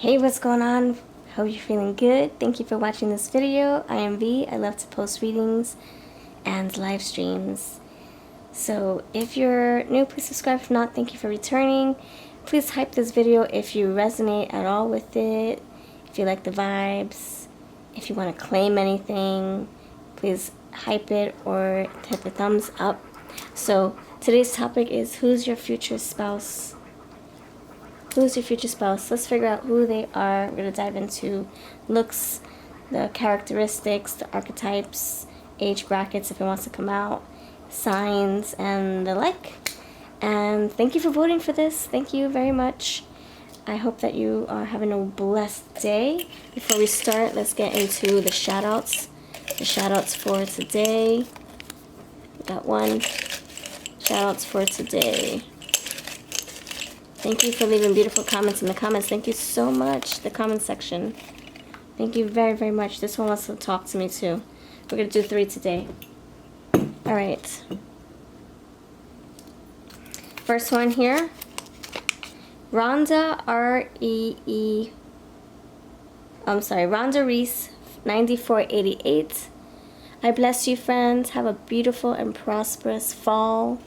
Hey, what's going on? Hope you're feeling good. Thank you for watching this video. I am V. I love to post readings and live streams. So if you're new, please subscribe. If not, thank you for returning. Please hype this video if you resonate at all with it, if you like the vibes, if you want to claim anything, please hype it or hit the thumbs up. So today's topic is, who's your future spouse? Who's your future spouse? Let's figure out who they are. We're going to dive into looks, the characteristics, the archetypes, age brackets if it wants to come out, signs, and the like. And thank you for voting for this. Thank you very much. I hope that you are having a blessed day. Before we start, let's get into the shout-outs. The shout-outs for today. We got one. Shout-outs for today. Thank you for leaving beautiful comments in the comments. Thank you so much. The comment section. Thank you very, very much. This one wants to talk to me too. We're going to do 3 today. Alright. First one here. Rhonda Rhonda Reese 9488. I bless you, friends. Have a beautiful and prosperous fall.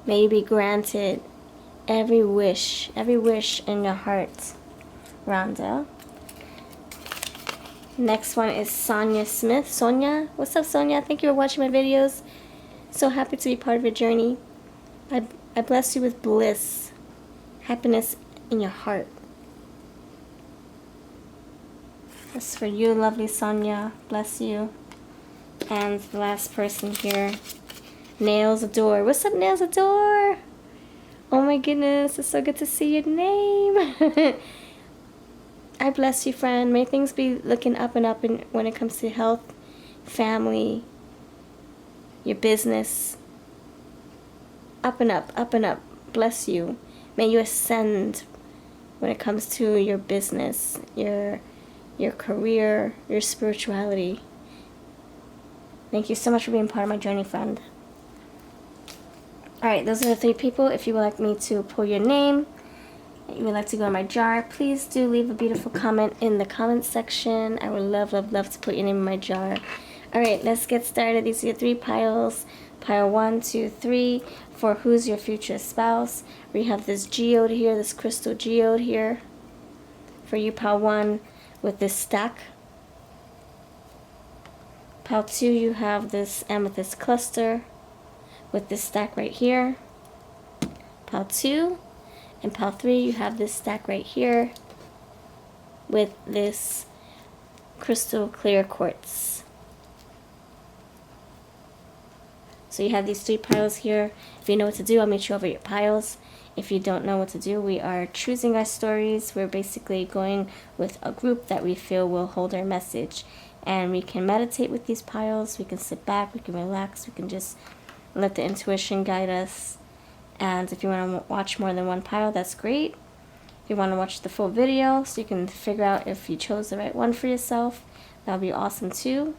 May you be granted every wish in your heart, Rhonda. Next one is Sonia Smith. Sonia, what's up, Sonia? Thank you for watching my videos. So happy to be part of your journey. I bless you with bliss, happiness in your heart. That's for you, lovely Sonia. Bless you. And the last person here, Nails Adore. What's up, Nails Adore? Oh my goodness, it's so good to see your name. I bless you, friend. May things be looking up and up when it comes to health, family, your business. Up and up, up and up. Bless you. May you ascend when it comes to your business, your career, your spirituality. Thank you so much for being part of my journey, friend. Alright, those are the 3 people. If you would like me to pull your name, you would like to go in my jar, please do leave a beautiful comment in the comment section. I would love, love, love to put your name in my jar. Alright, let's get started. These are your 3 piles. Pile 1, 2, 3 for who's your future spouse. We have this geode here, this crystal geode here. For you, pile 1 with this stack. Pile 2, you have this amethyst cluster with this stack right here. Pile 2. And pile 3, you have this stack right here with this crystal clear quartz. So you have these 3 piles here. If you know what to do, I'll meet you over your piles. If you don't know what to do, we are choosing our stories. We're basically going with a group that we feel will hold our message. And we can meditate with these piles. We can sit back. We can relax. We can just let the intuition guide us. And if you want to watch more than one pile, that's great. If you want to watch the full video so you can figure out if you chose the right one for yourself, that would be awesome too.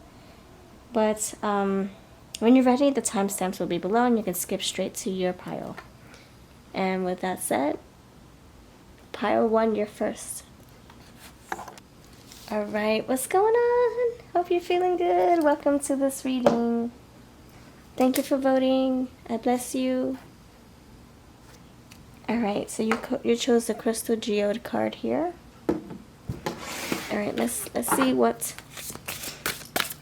But when you're ready, the timestamps will be below and you can skip straight to your pile. And with that said, pile 1, you're first. Alright, what's going on? Hope you're feeling good. Welcome to this reading. Thank you for voting. I bless you. Alright, so you chose the crystal geode card here. Alright, let's see what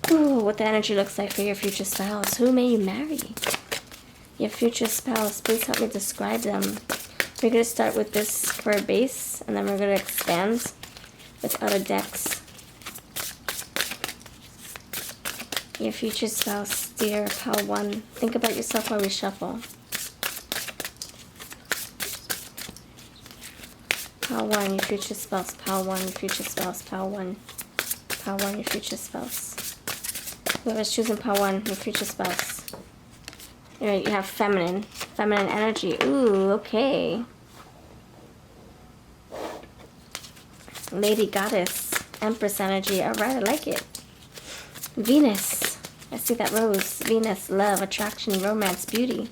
the energy looks like for your future spouse. Who may you marry? Your future spouse. Please help me describe them. We're going to start with this for a base, and then we're going to expand with other decks. Your future spouse, dear, pile 1. Think about yourself while we shuffle. Pile 1, your future spouse. Pile 1, your future spouse. Pile 1. Pile 1, your future spouse. Whoever's choosing pile 1, your future spouse. Alright, you have feminine. Feminine energy. Ooh, okay. Lady Goddess. Empress energy. Alright, I like it. Venus. I see that rose. Venus, love, attraction, romance, beauty.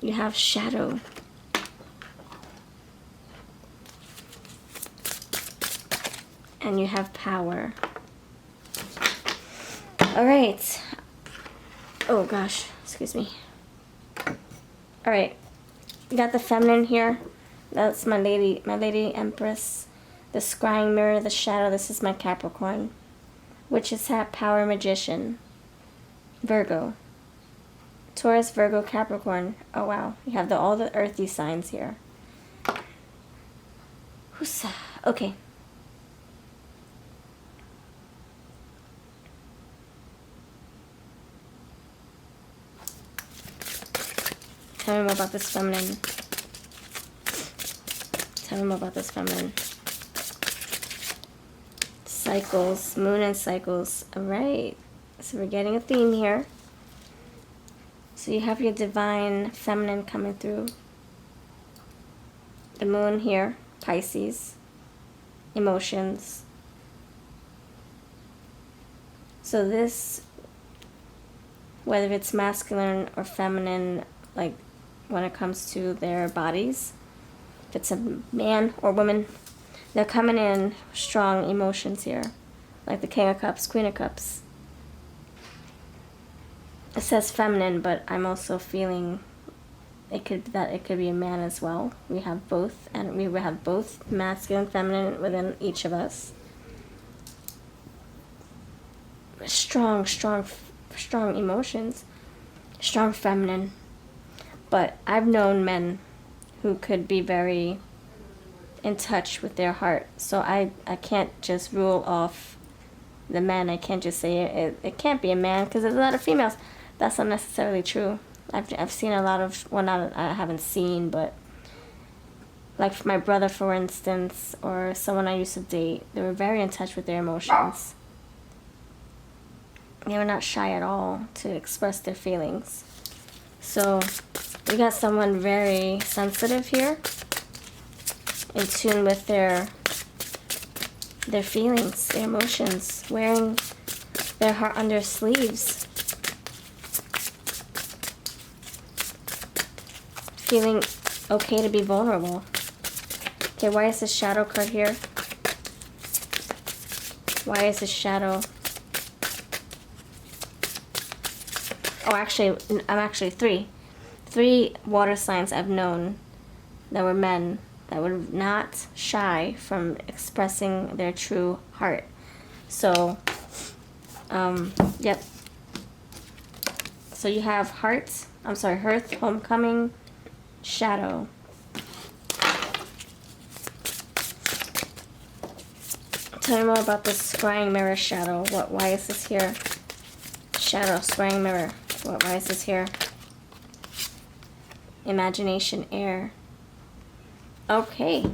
You have shadow. and you have power. All right. Oh gosh, excuse me. All right, you got the feminine here. That's my lady Empress. The scrying mirror, the shadow. This is my Capricorn. Witch's hat, power, magician. Virgo. Taurus, Virgo, Capricorn. Oh wow, you have all the earthy signs here. Okay. Tell me more about this feminine. Tell me more about this feminine. Cycles, moon and cycles. Alright. So we're getting a theme here. So you have your divine feminine coming through. The moon here, Pisces. Emotions. So this, whether it's masculine or feminine, like when it comes to their bodies, if it's a man or woman, they're coming in strong emotions here, like the King of Cups, Queen of Cups. It says feminine, but I'm also feeling it could be a man as well. We have both, and we have both masculine and feminine within each of us. Strong emotions, strong feminine. But I've known men who could be very in touch with their heart. So I can't just rule off the men. I can't just say it can't be a man, because there's a lot of females. That's not necessarily true. I've seen a lot of, well, not, I haven't seen, but like my brother, for instance, or someone I used to date, they were very in touch with their emotions. They were not shy at all to express their feelings. So we got someone very sensitive here, in tune with their feelings, their emotions, wearing their heart on their sleeves, feeling okay to be vulnerable. Okay, why is this shadow card here? Why is this shadow? Oh, actually, I'm actually three water signs I've known that were men that were not shy from expressing their true heart. So, yep. So you have heart, hearth, homecoming, shadow. Tell me more about this scrying mirror shadow. Why is this here? Shadow, scrying mirror. Why is this here? Imagination, air. Okay.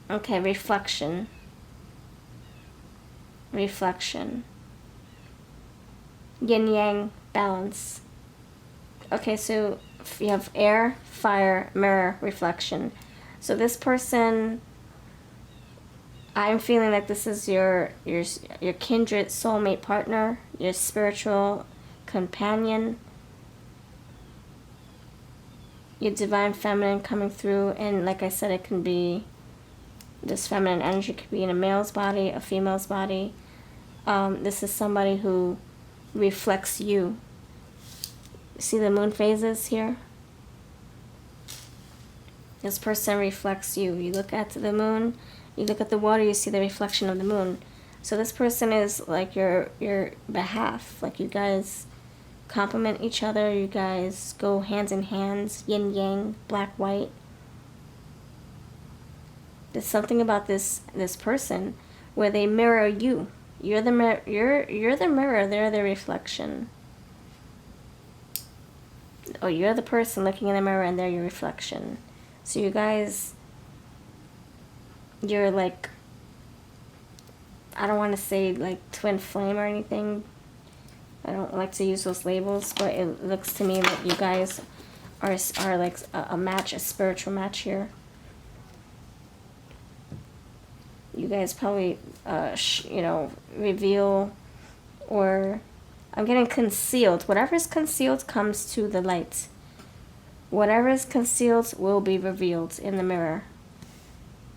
Okay, reflection. Reflection. Yin-yang, balance. Okay, so you have air, fire, mirror, reflection. So this person, I'm feeling like this is your kindred soulmate partner, your spiritual companion, your divine feminine coming through. And like I said, it can be, this feminine energy could be in a male's body, a female's body. This is somebody who reflects you. See the moon phases here? This person reflects you. You look at the moon, you look at the water, you see the reflection of the moon. So this person is like your behalf. Like you guys complement each other. You guys go hands in hands, yin yang, black white. There's something about this person where they mirror you. You're the mirror. You're the mirror. They're the reflection. Oh, you're the person looking in the mirror, and they're your reflection. So you guys, you're like, I don't want to say like twin flame or anything. I don't like to use those labels, but it looks to me that you guys are like a match, a spiritual match here. you guys probably, reveal, or I'm getting concealed. Whatever is concealed comes to the light. Whatever is concealed will be revealed in the mirror.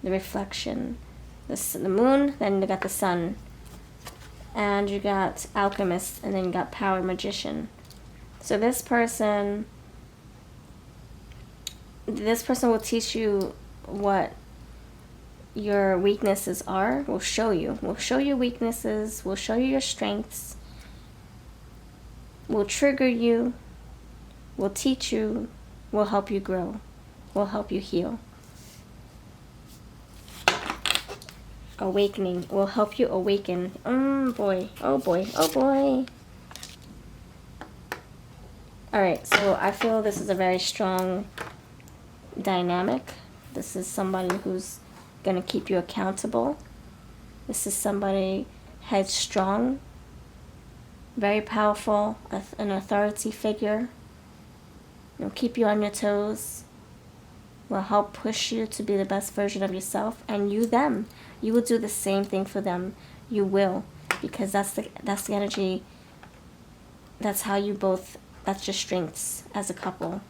The reflection. The moon, then you got the sun. And you got alchemist, and then you got power magician. So this person will teach you what your weaknesses are. Will show you weaknesses, will show you your strengths, will trigger you, will teach you, will help you grow, will help you heal. Awakening will help you awaken. Oh boy. Alright, so I feel this is a very strong dynamic. This is somebody who's going to keep you accountable. This is somebody headstrong, very powerful, an authority figure. Will keep you on your toes. Will help push you to be the best version of yourself, and you them. You will do the same thing for them. You will, because that's the energy. That's how you both. That's your strengths as a couple.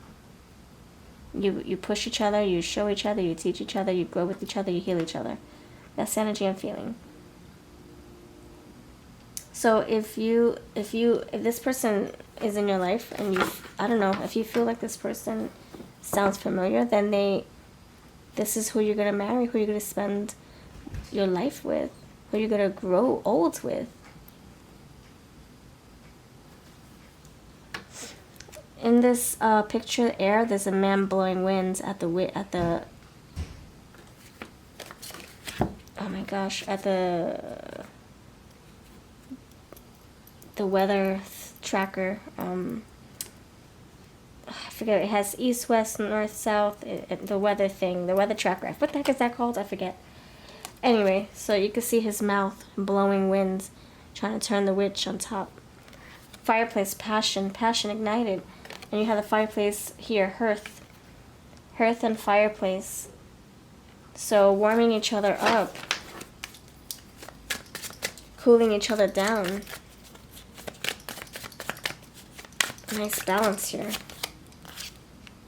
You push each other. You show each other. You teach each other. You grow with each other. You heal each other. That's the energy I'm feeling. So if this person is in your life, and I don't know, if you feel like this person sounds familiar, then this is who you're going to marry, who you're going to spend your life with, who you're going to grow old with. In this picture air, there's a man blowing winds at the oh my gosh, at the weather tracker. I forget, it has east, west, north, south, the weather thing, the weather tracker. What the heck is that called? I forget. Anyway, so you can see his mouth blowing winds, trying to turn the witch on top. Fireplace, passion ignited. And you have the fireplace here, hearth and fireplace. So warming each other up, cooling each other down. Nice balance here.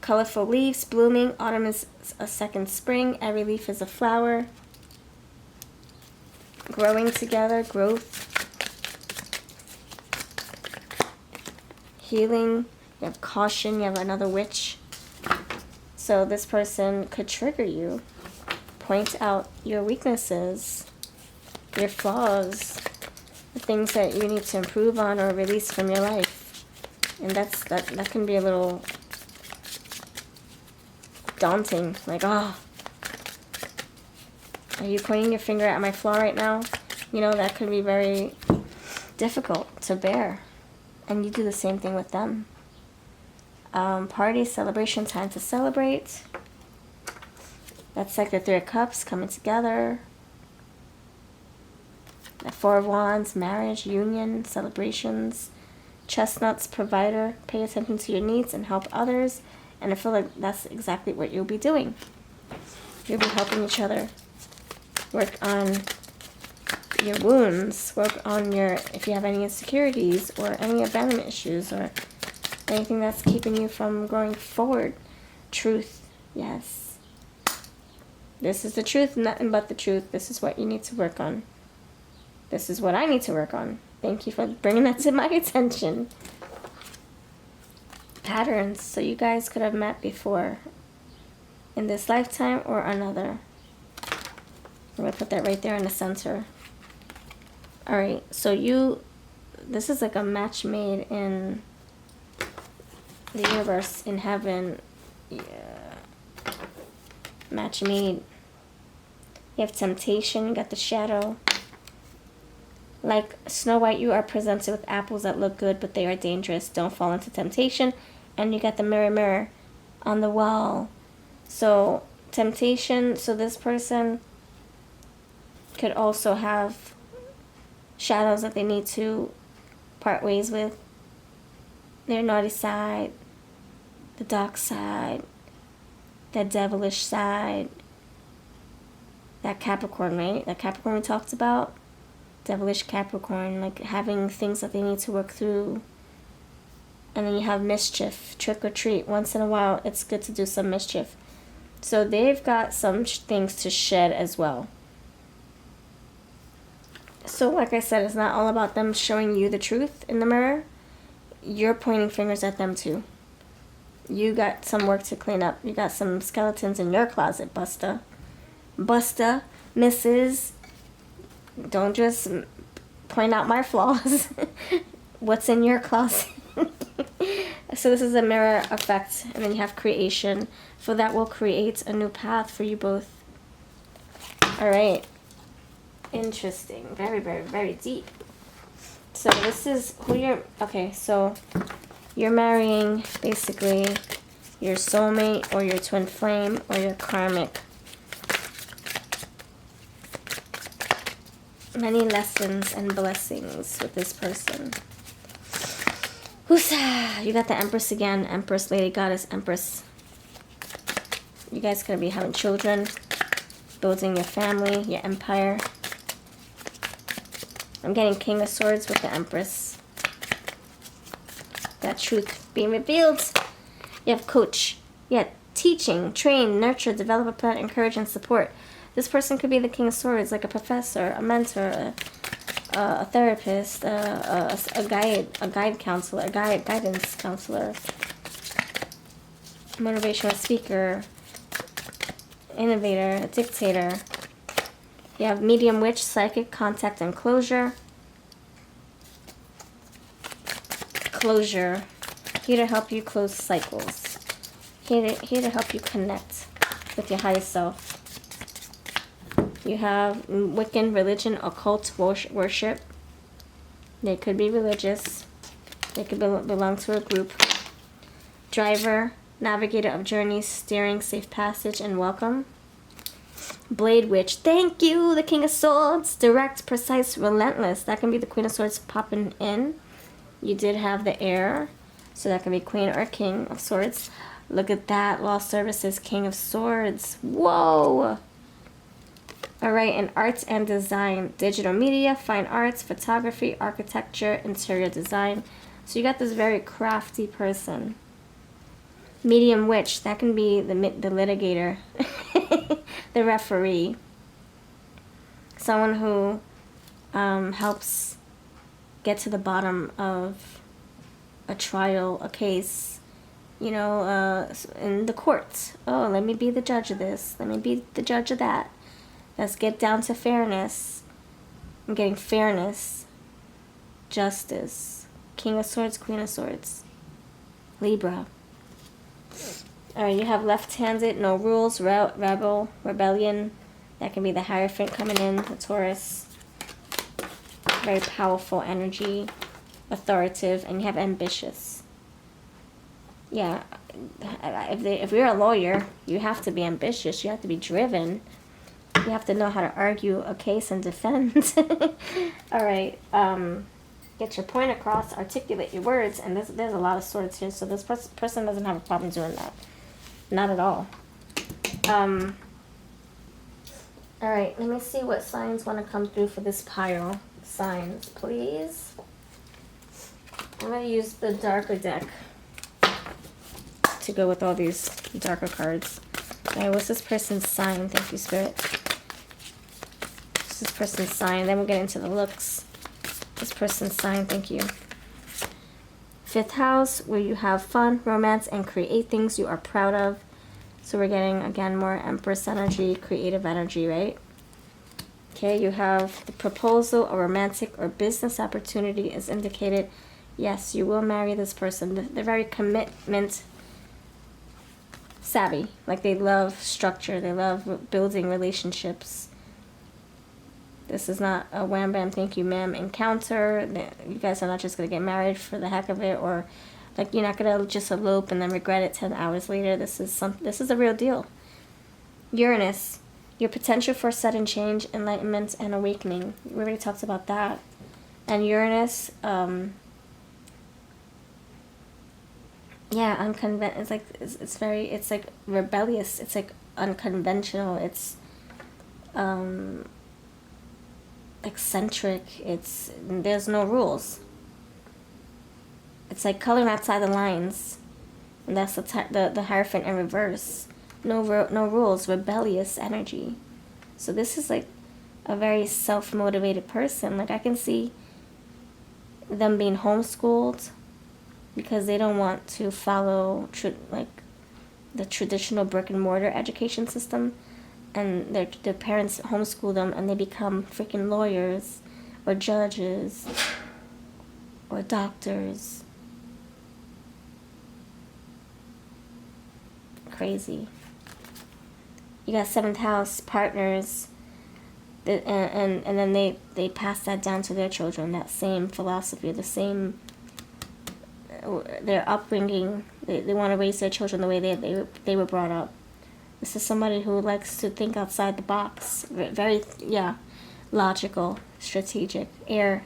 Colorful leaves blooming. Autumn is a second spring. Every leaf is a flower. Growing together, growth. Healing. You have caution. You have another witch. So this person could trigger you. Point out your weaknesses, your flaws, the things that you need to improve on or release from your life. And that can be a little daunting. Like, oh, are you pointing your finger at my flaw right now? You know, that could be very difficult to bear. And you do the same thing with them. Party, celebration, time to celebrate. That's like the Three of Cups coming together. The Four of Wands, marriage, union, celebrations. Chestnuts, provider. Pay attention to your needs and help others. And I feel like that's exactly what you'll be doing. You'll be helping each other. Work on your wounds. Work on if you have any insecurities or any abandonment issues or anything that's keeping you from going forward. Truth. Yes. This is the truth, nothing but the truth. This is what you need to work on. This is what I need to work on. Thank you for bringing that to my attention. Patterns. So you guys could have met before in this lifetime or another. I'm going to put that right there in the center. Alright, so this is like a match made in the universe, in heaven. Yeah. Match made. You have temptation, you got the shadow. Like Snow White, you are presented with apples that look good, but they are dangerous. Don't fall into temptation. And you got the mirror on the wall. So, temptation. So this person could also have shadows that they need to part ways with. Their naughty side, the dark side, the devilish side. That Capricorn, right? That Capricorn we talked about. Devilish Capricorn, like having things that they need to work through. And then you have mischief, trick or treat. Once in a while, it's good to do some mischief. So they've got some things to shed as well. So like I said, it's not all about them showing you the truth in the mirror. You're pointing fingers at them too. You got some work to clean up. You got some skeletons in your closet, Busta. Busta, Mrs. Don't just point out my flaws. What's in your closet? So this is a mirror effect, and then you have creation. So that will create a new path for you both. All right. Interesting. Very, very, very deep. So this is who you're... Okay, so you're marrying basically your soulmate or your twin flame or your karmic. Many lessons and blessings with this person. Whoosah! You got the Empress again. Empress, Lady Goddess, Empress. You guys gonna be having children, building your family, your empire. I'm getting King of Swords with the Empress. That truth being revealed. You have coach. Yeah, teaching, train, nurture, develop a plan, encourage, and support. This person could be the King of Swords, like a professor, a mentor, a therapist, a guide counselor, a guidance counselor, motivational speaker, innovator, a dictator. You have medium, witch, psychic, contact, and closure. Closure. Here to help you close cycles. Here to help you connect with your higher self. You have Wiccan, religion, occult, worship. They could be religious. They could belong to a group. Driver, navigator of journeys, steering, safe passage, and welcome. Blade Witch, thank you, the King of Swords. Direct, precise, relentless. That can be the Queen of Swords popping in. You did have the air, so that can be Queen or King of Swords. Look at that, Lost Services, King of Swords. Whoa! Alright, and arts and design. Digital media, fine arts, photography, architecture, interior design. So you got this very crafty person. Medium witch, that can be the litigator. The referee. Someone who helps get to the bottom of a trial, a case, you know, in the courts. Oh, let me be the judge of this. Let me be the judge of that. Let's get down to fairness. I'm getting fairness. Justice. King of Swords, Queen of Swords. Libra. Alright, you have left-handed, no rules, rebel, rebellion. That can be the Hierophant coming in, the Taurus. Very powerful energy, authoritative, and you have ambitious. Yeah, if you're a lawyer, you have to be ambitious. You have to be driven. You have to know how to argue a case and defend. Alright, get your point across, articulate your words, and there's a lot of swords here, so this person doesn't have a problem doing that. Not at all. Alright, let me see what signs want to come through for this pile. Signs, please. I'm going to use the darker deck to go with all these darker cards. Alright, what's this person's sign? Thank you, Spirit. What's this person's sign? Then we'll get into the looks. This person's sign, thank you. Fifth house, where you have fun, romance, and create things you are proud of. So we're getting, again, more Empress energy, creative energy, right? Okay, you have the proposal, a romantic or business opportunity is indicated. Yes, you will marry this person. They're very commitment savvy. Like, they love structure. They love building relationships. This is not a wham bam thank you ma'am encounter. You guys are not just going to get married for the heck of it, or like you're not going to just elope and then regret it 10 hours later. This is a real deal. Uranus, your potential for sudden change, enlightenment, and awakening. We already talked about that. And Uranus, yeah, it's like rebellious. It's like unconventional. It's eccentric. There's no rules. It's like coloring outside the lines, and that's the Hierophant in reverse. No rules, rebellious energy. So this is like a very self-motivated person. Like I can see them being homeschooled because they don't want to follow like the traditional brick and mortar education system, and their parents homeschool them and they become freaking lawyers or judges or doctors. Crazy. You got 7th house partners, and then they pass that down to their children, that same philosophy, the same, their upbringing. They want to raise their children the way they were brought up. This is somebody who likes to think outside the box. Very, yeah, logical, strategic. Air.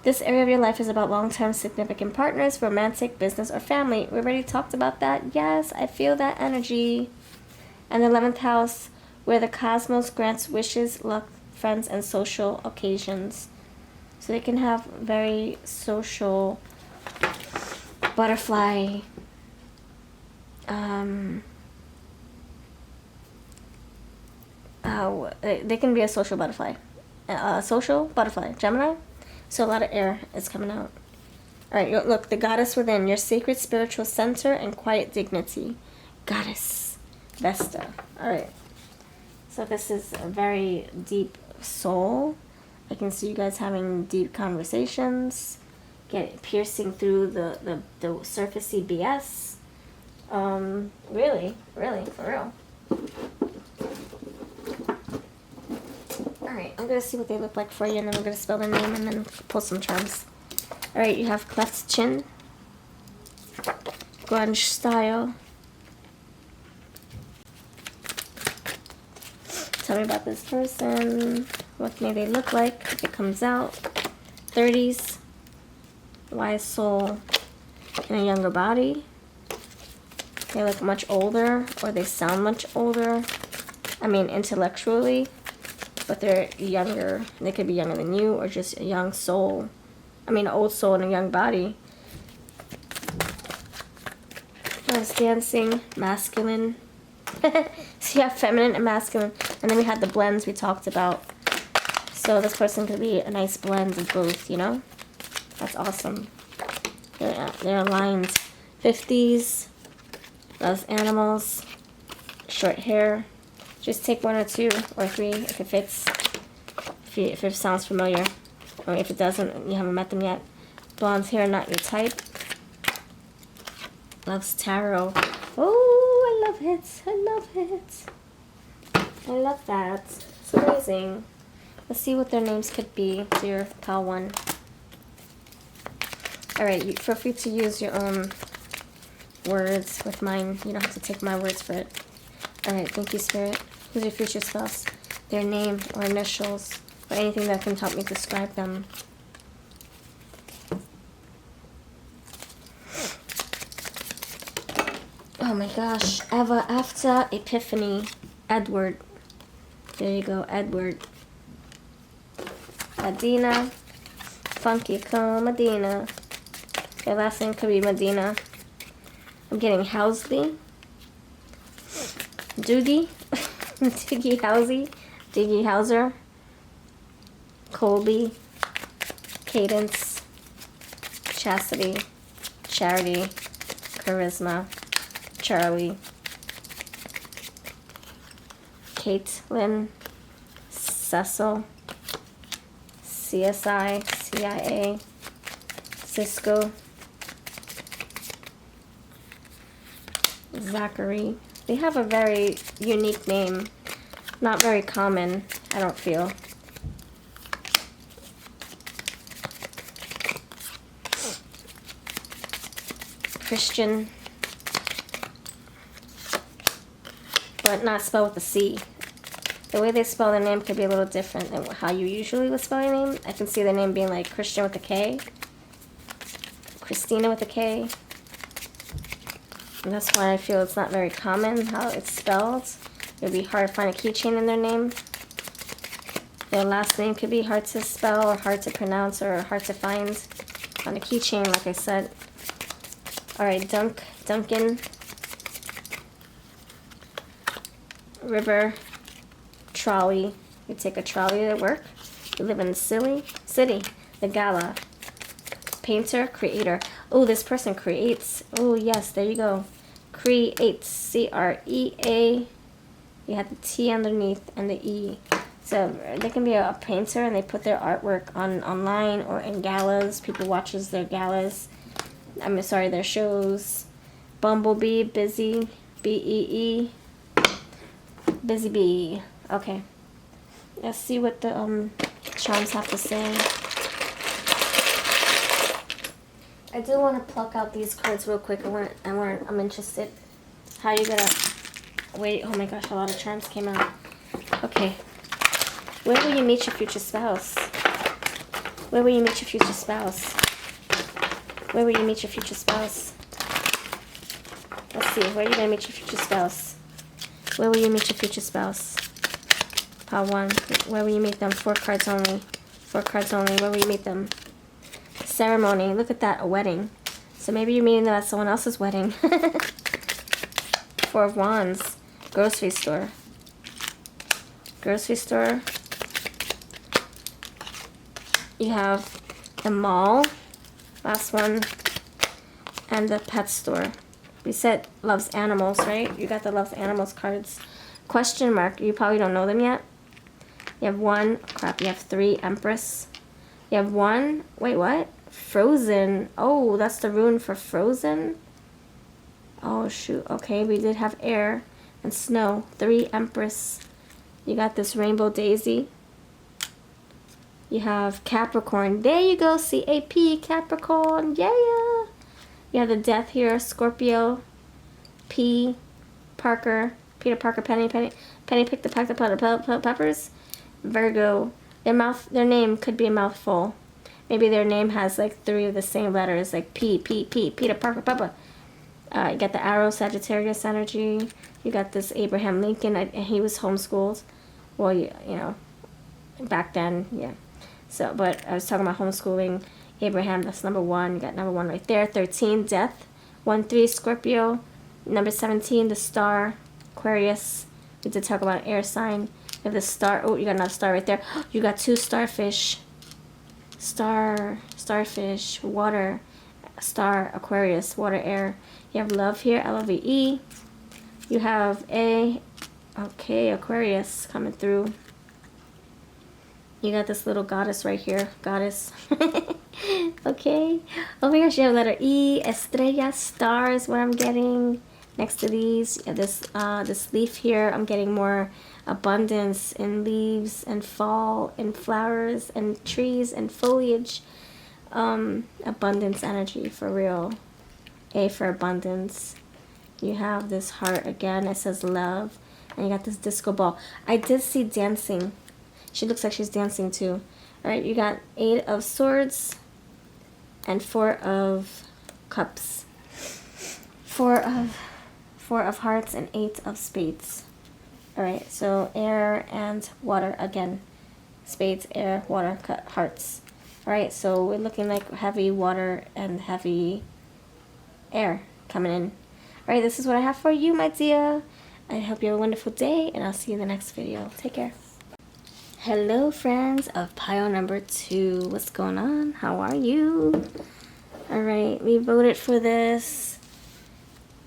This area of your life is about long-term significant partners, romantic, business, or family. We already talked about that. Yes, I feel that energy. And the 11th house, where the cosmos grants wishes, luck, friends, and social occasions. So they can have very social, butterfly, they can be a social butterfly. Gemini. So a lot of air is coming out. Alright, look, the goddess within, your sacred spiritual center and quiet dignity. Goddess. Vesta. Alright. So this is a very deep soul. I can see you guys having deep conversations. Piercing through the surfacey BS. Really, for real. Alright, I'm going to see what they look like for you, and then we're going to spell their name and then pull some charms. Alright, you have cleft chin, grunge style. Tell me about this person. What may they look like if it comes out. 30s, wise soul in a younger body. They look much older, or they sound much older. I mean, intellectually. But they're younger. They could be younger than you, or just a young soul. I mean, an old soul in a young body. I was dancing, masculine. So you have feminine and masculine. And then we had the blends we talked about. So this person could be a nice blend of both, you know? That's awesome. They're aligned. 50s. Loves animals. Short hair. Just take 1 or 2 or 3 if it fits, if it sounds familiar, or if it doesn't, you haven't met them yet. Blonde hair, not your type. Loves tarot. Oh, I love it. I love it. I love that. It's amazing. Let's see what their names could be. Dear pal 1. Alright, you feel free to use your own words with mine. You don't have to take my words for it. Alright, thank you, Spirit. Who's your future spouse? Their name or initials, or anything that can help me describe them. Oh my gosh. Eva, after Epiphany. Edward. There you go, Edward. Medina. Funky Cone Medina. Their last name could be Medina. I'm getting Housley. Doogie. Diggy Housey, Diggy Hauser, Colby, Cadence, Chastity, Charity, Charisma, Charlie, Caitlin, Cecil, CSI, CIA, Cisco, Zachary. They have a very unique name. Not very common, I don't feel. Christian. But not spelled with a C. The way they spell their name could be a little different than how you usually would spell your name. I can see their name being like Christian with a K. Christina with a K. And that's why I feel it's not very common how it's spelled. It'll be hard to find a keychain in their name. Their last name could be hard to spell or hard to pronounce or hard to find on a keychain, like I said. Alright, Duncan, River, trolley. You take a trolley to work. You live in the city. The gala. Painter, creator. Oh, this person creates. Oh, yes, there you go. Creates. C-R-E-A. You have the T underneath and the E. So they can be a painter and they put their artwork online or in galas. People watches their galas. I'm sorry, their shows. Bumblebee, busy, B-E-E. Busy bee. Okay. Let's see what the charms have to say. I do want to pluck out these cards real quick. I'm interested. How you gonna wait? Oh my gosh, a lot of charms came out. Okay. Where will you meet your future spouse? Where will you meet your future spouse? Where will you meet your future spouse? Let's see. Where are you gonna meet your future spouse? Where will you meet your future spouse? Pile 1. Where will you meet them? 4 cards only. 4 cards only. Where will you meet them? Ceremony. Look at that. A wedding. So maybe you're meeting them at someone else's wedding. 4 of Wands. Grocery store. Grocery store. You have the mall. Last one. And the pet store. We said loves animals, right? You got the loves animals cards. Question mark. You probably don't know them yet. You have 1. Crap. You have 3. Empress. You have 1. Wait, what? Frozen. Oh, that's the rune for frozen. Oh, shoot. Okay, we did have air and snow. 3. Empress. You got this rainbow daisy. You have Capricorn. There you go. C-A-P. Capricorn. Yeah. You have the death here. Scorpio. P. Parker. Peter Parker. Penny picked the pack the peppers. Virgo. Their name could be a mouthful. Maybe their name has like 3 of the same letters, like P. Peter Parker. Papa. You got the arrow, Sagittarius energy. You got this Abraham Lincoln. He was homeschooled. Well, you know, back then, yeah. So, but I was talking about homeschooling. Abraham, that's number 1. You got number 1 right there. 13, death. 1-3, Scorpio. Number 17, the star, Aquarius. We did talk about air sign. You have the star. Oh, you got another star right there. You got 2 starfish. Starfish, water, star, Aquarius, water, air. You have love here, L-O-V-E. You have Aquarius coming through. You got this little goddess right here, goddess. Okay. Oh my gosh, you have letter E, estrella, star is what I'm getting. Next to these, you have this leaf here. I'm getting more abundance in leaves and fall and flowers and trees and foliage. Abundance energy for real. A for abundance. You have this heart again. It says love. And you got this disco ball. I did see dancing. She looks like she's dancing too. Alright, you got 8 of swords and 4 of cups. 4 of hearts and 8 of spades. Alright, so air and water again. Spades, air, water, hearts. Alright, so we're looking like heavy water and heavy air coming in. Alright, this is what I have for you, my dear. I hope you have a wonderful day, and I'll see you in the next video. Take care. Hello, friends of pile number 2. What's going on? How are you? Alright, we voted for this.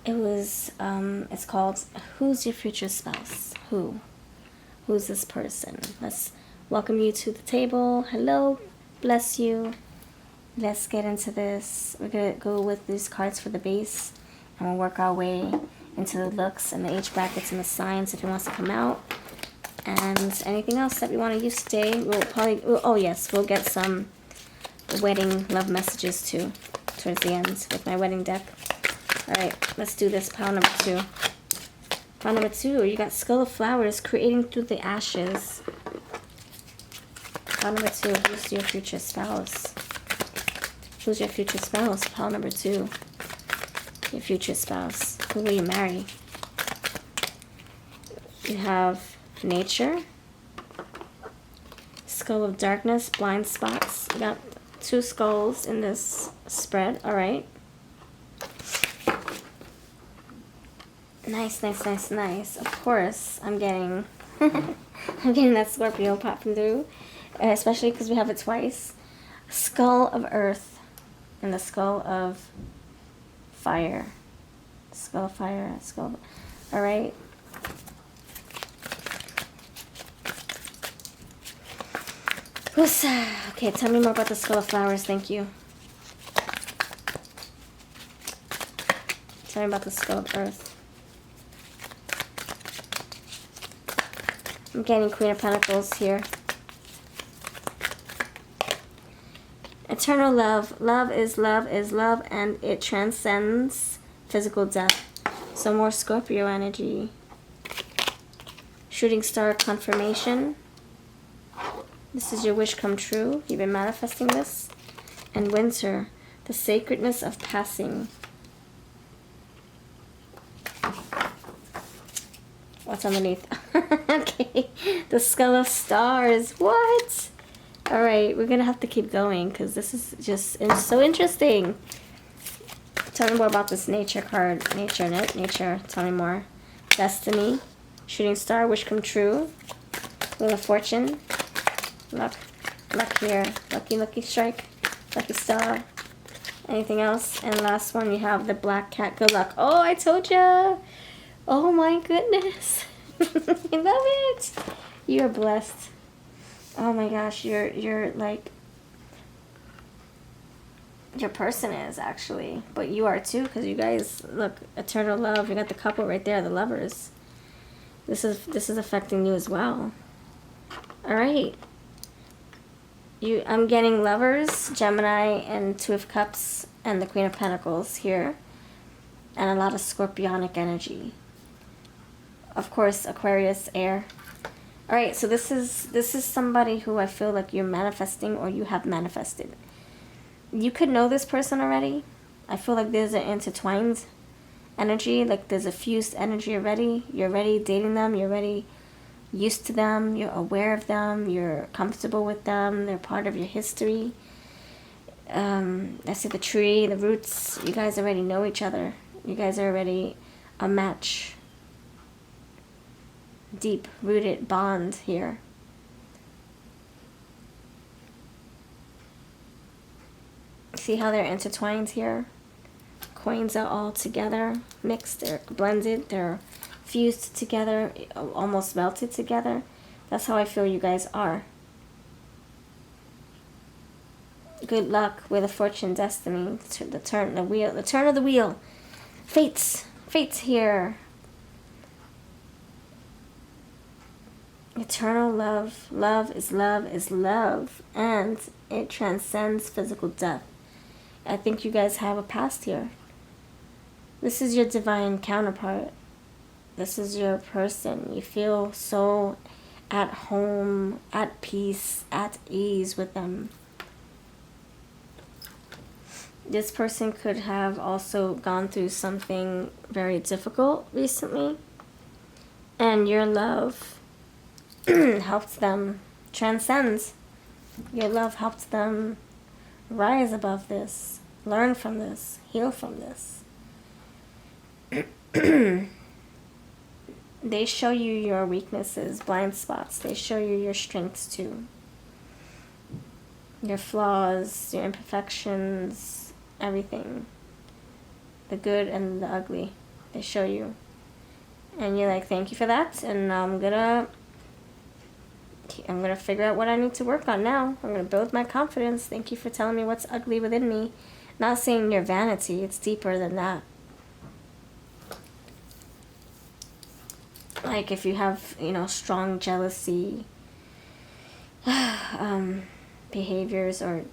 It was, it's called, Who's Your Future Spouse? Who's this person? Let's welcome you to the table. Hello, bless you. Let's get into this. We're going to go with these cards for the base, and we'll work our way into the looks and the age brackets and the signs if it wants to come out. And anything else that we want to use today, we'll probably, oh yes, we'll get some wedding love messages too, towards the end with my wedding deck. Alright, let's do this, pile number 2. Pile number 2, you got Skull of Flowers, creating through the ashes. Pile number 2, who's your future spouse? Who's your future spouse? Pile number 2. Your future spouse. Who will you marry? You have nature, skull of darkness, blind spots. You got 2 skulls in this spread. All right. Nice, nice, nice, nice. Of course, I'm getting I'm getting that Scorpio popping through, especially because we have it twice. Skull of earth and the skull of fire. Skull of fire, skull of... All right. Okay, tell me more about the skull of flowers. Thank you. Tell me about the skull of earth. I'm getting Queen of Pentacles here. Eternal love. Love is love is love, and it transcends physical death. So more Scorpio energy. Shooting star confirmation. This is your wish come true. You've been manifesting this. And winter. The sacredness of passing. What's underneath? Okay. The skull of stars. What? Alright, we're going to have to keep going because this is just it's so interesting. Tell me more about this nature card. Nature. Tell me more. Destiny. Shooting star. Wish come true. Wheel of fortune. Luck here. Lucky strike. Lucky star. Anything else? And last one, you have the black cat. Good luck. Oh, I told ya. Oh my goodness. I love it. You are blessed. Oh my gosh, you're like, your person is actually, but you are too, because you guys, look, eternal love. You got the couple right there, the lovers. This is affecting you as well. All right. I'm getting lovers, Gemini, and 2 of Cups, and the Queen of Pentacles here, and a lot of Scorpionic energy. Of course, Aquarius, air. All right, so this is somebody who I feel like you're manifesting or you have manifested. You could know this person already. I feel like there's an intertwined energy, like there's a fused energy already. You're already dating them. You're already used to them. You're aware of them. You're comfortable with them. They're part of your history. I see the tree, the roots. You guys already know each other. You guys are already a match. Deep-rooted bond here. See how they're intertwined here? Coins are all together, mixed, they're blended, they're fused together, almost melted together. That's how I feel you guys are. Good luck with a fortune, destiny, the turn of the wheel. Fates here. Eternal love. Love is love is love. And it transcends physical death. I think you guys have a past here. This is your divine counterpart. This is your person. You feel so at home, at peace, at ease with them. This person could have also gone through something very difficult recently. And your love helps them transcend. Your love helps them rise above this, learn from this, heal from this. They show you your weaknesses, blind spots. They show you your strengths too. Your flaws, your imperfections, everything. The good and the ugly. They show you. And you're like, thank you for that. And I'm gonna figure out what I need to work on now. I'm gonna build my confidence. Thank you for telling me what's ugly within me. Not saying your vanity. It's deeper than that. Like if you have, strong jealousy behaviors or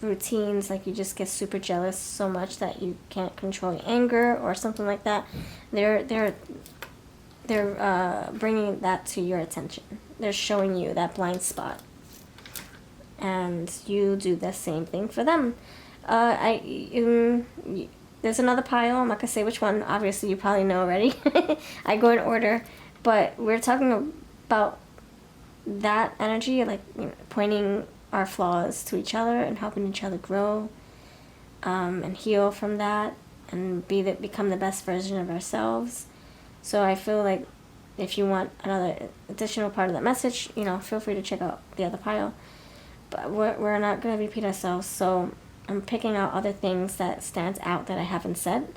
routines, like you just get super jealous so much that you can't control your anger or something like that, they're bringing that to your attention. They're showing you that blind spot, and you do the same thing for them. There's another pile. I'm not gonna say which one. Obviously, you probably know already. I go in order. But we're talking about that energy, like, you know, pointing our flaws to each other and helping each other grow, and heal from that, and become the best version of ourselves. So I feel like if you want another additional part of that message, you know, feel free to check out the other pile. But we're not going to repeat ourselves, so I'm picking out other things that stands out that I haven't said.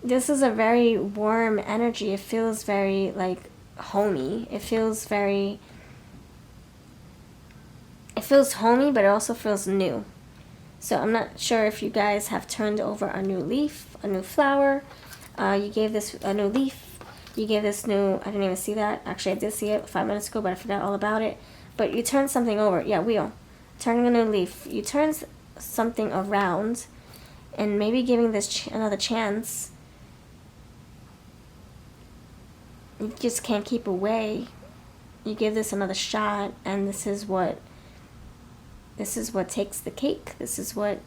This is a very warm energy. It feels very, like, homey. It feels homey, but it also feels new. So I'm not sure if you guys have turned over a new leaf, a new flower. You gave this a new leaf. You gave this new, I didn't even see that. Actually, I did see it 5 minutes ago, but I forgot all about it. But you turned something over. Yeah, wheel. Turning a new leaf. You turned something around and maybe giving this another chance. You just can't keep away. You give this another shot, and this is what takes the cake. This is what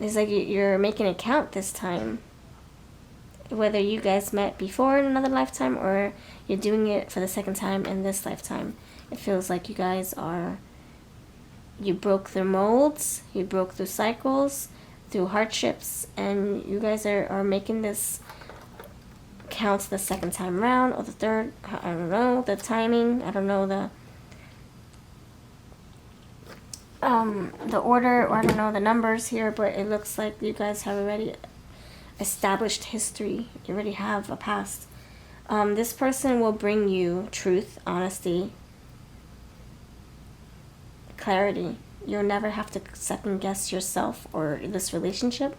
is like you're making it count this time. Whether you guys met before in another lifetime or you're doing it for the second time in this lifetime, it feels like you guys you broke through molds, you broke through cycles, through hardships, and you guys are making this count the second time around, or the third. I don't know the timing. I don't know the order, or I don't know the numbers here, but it looks like you guys have already established history. You already have a past. This person will bring you truth, honesty, clarity. You'll never have to second guess yourself or this relationship.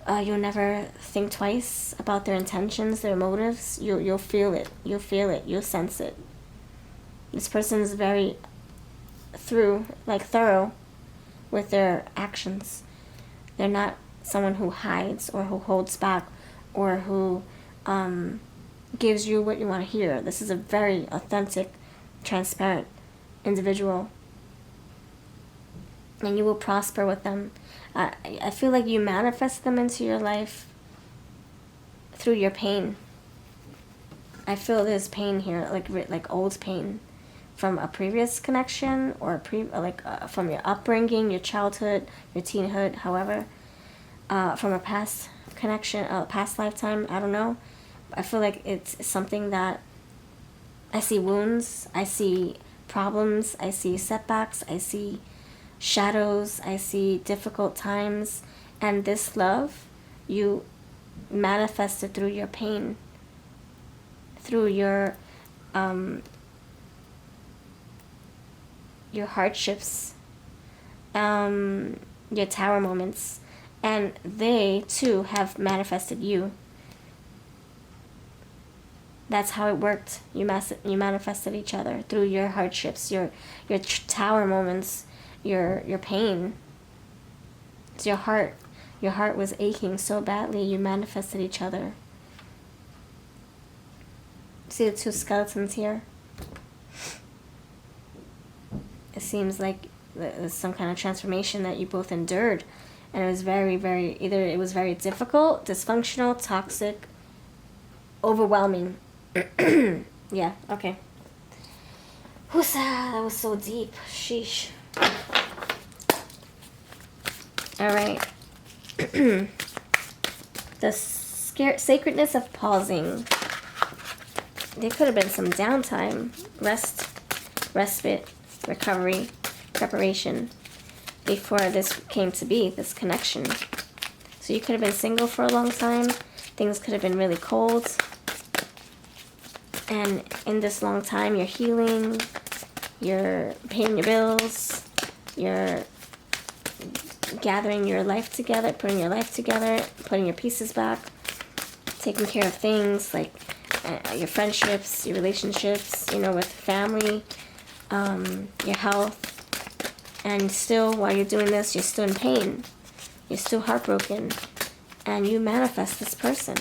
You'll never think twice about their intentions, their motives. You'll feel it. You'll feel it. You'll sense it. This person is very thorough with their actions. They're not someone who hides or who holds back or who gives you what you want to hear. This is a very authentic, transparent individual. And you will prosper with them. I feel like you manifest them into your life through your pain. I feel there's pain here, like old pain from a previous connection, or from your upbringing, your childhood, your teenhood, however, from a past connection, past lifetime. I don't know. I feel like it's something that I see wounds, I see problems, I see setbacks, I see shadows, I see difficult times, and this love you manifested through your pain, through your hardships, your tower moments, and they too have manifested you. That's how it worked. You manifested each other through your hardships, your tower moments, your pain. It's your heart. Your heart was aching so badly, you manifested each other. See the two skeletons here? It seems like there's some kind of transformation that you both endured, and it was very, very, either it was very difficult, dysfunctional, toxic, overwhelming. Yeah, okay. Whoosah, that was so deep. Sheesh. Alright. The sacredness of pausing. There could have been some downtime, respite, recovery, preparation before this came to be, this connection. So you could have been single for a long time. Things could have been really cold. And in this long time, you're healing, you're paying your bills, you're gathering your life together, putting your life together, putting your pieces back, taking care of things like your friendships, your relationships, with family, your health. And still, while you're doing this, you're still in pain. You're still heartbroken. And you manifest this person.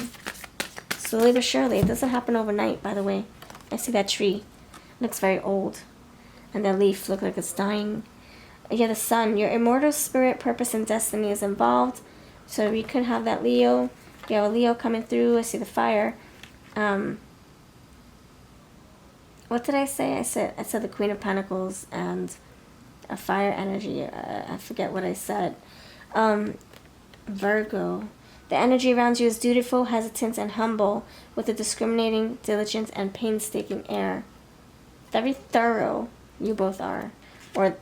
Slowly but surely. It doesn't happen overnight, by the way. I see that tree. It looks very old. And the leaf looks like it's dying. Yeah, the sun. Your immortal spirit, purpose, and destiny is involved. So you could have that Leo. You have a Leo coming through. I see the fire. What did I say? I said the Queen of Pentacles and a fire energy. I forget what I said. Virgo. The energy around you is dutiful, hesitant, and humble, with a discriminating, diligent, and painstaking air. Very thorough, you both are, or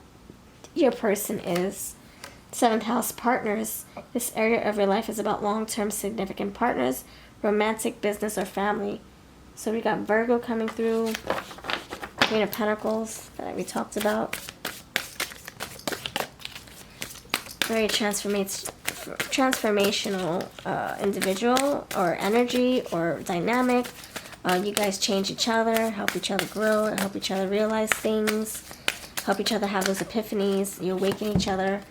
your person is. 7th house, partners. This area of your life is about long-term significant partners, romantic, business, or family. So we got Virgo coming through, Queen of Pentacles that we talked about. Very transformational individual or energy or dynamic. You guys change each other, help each other grow, help each other realize things, help each other have those epiphanies. You awaken each other.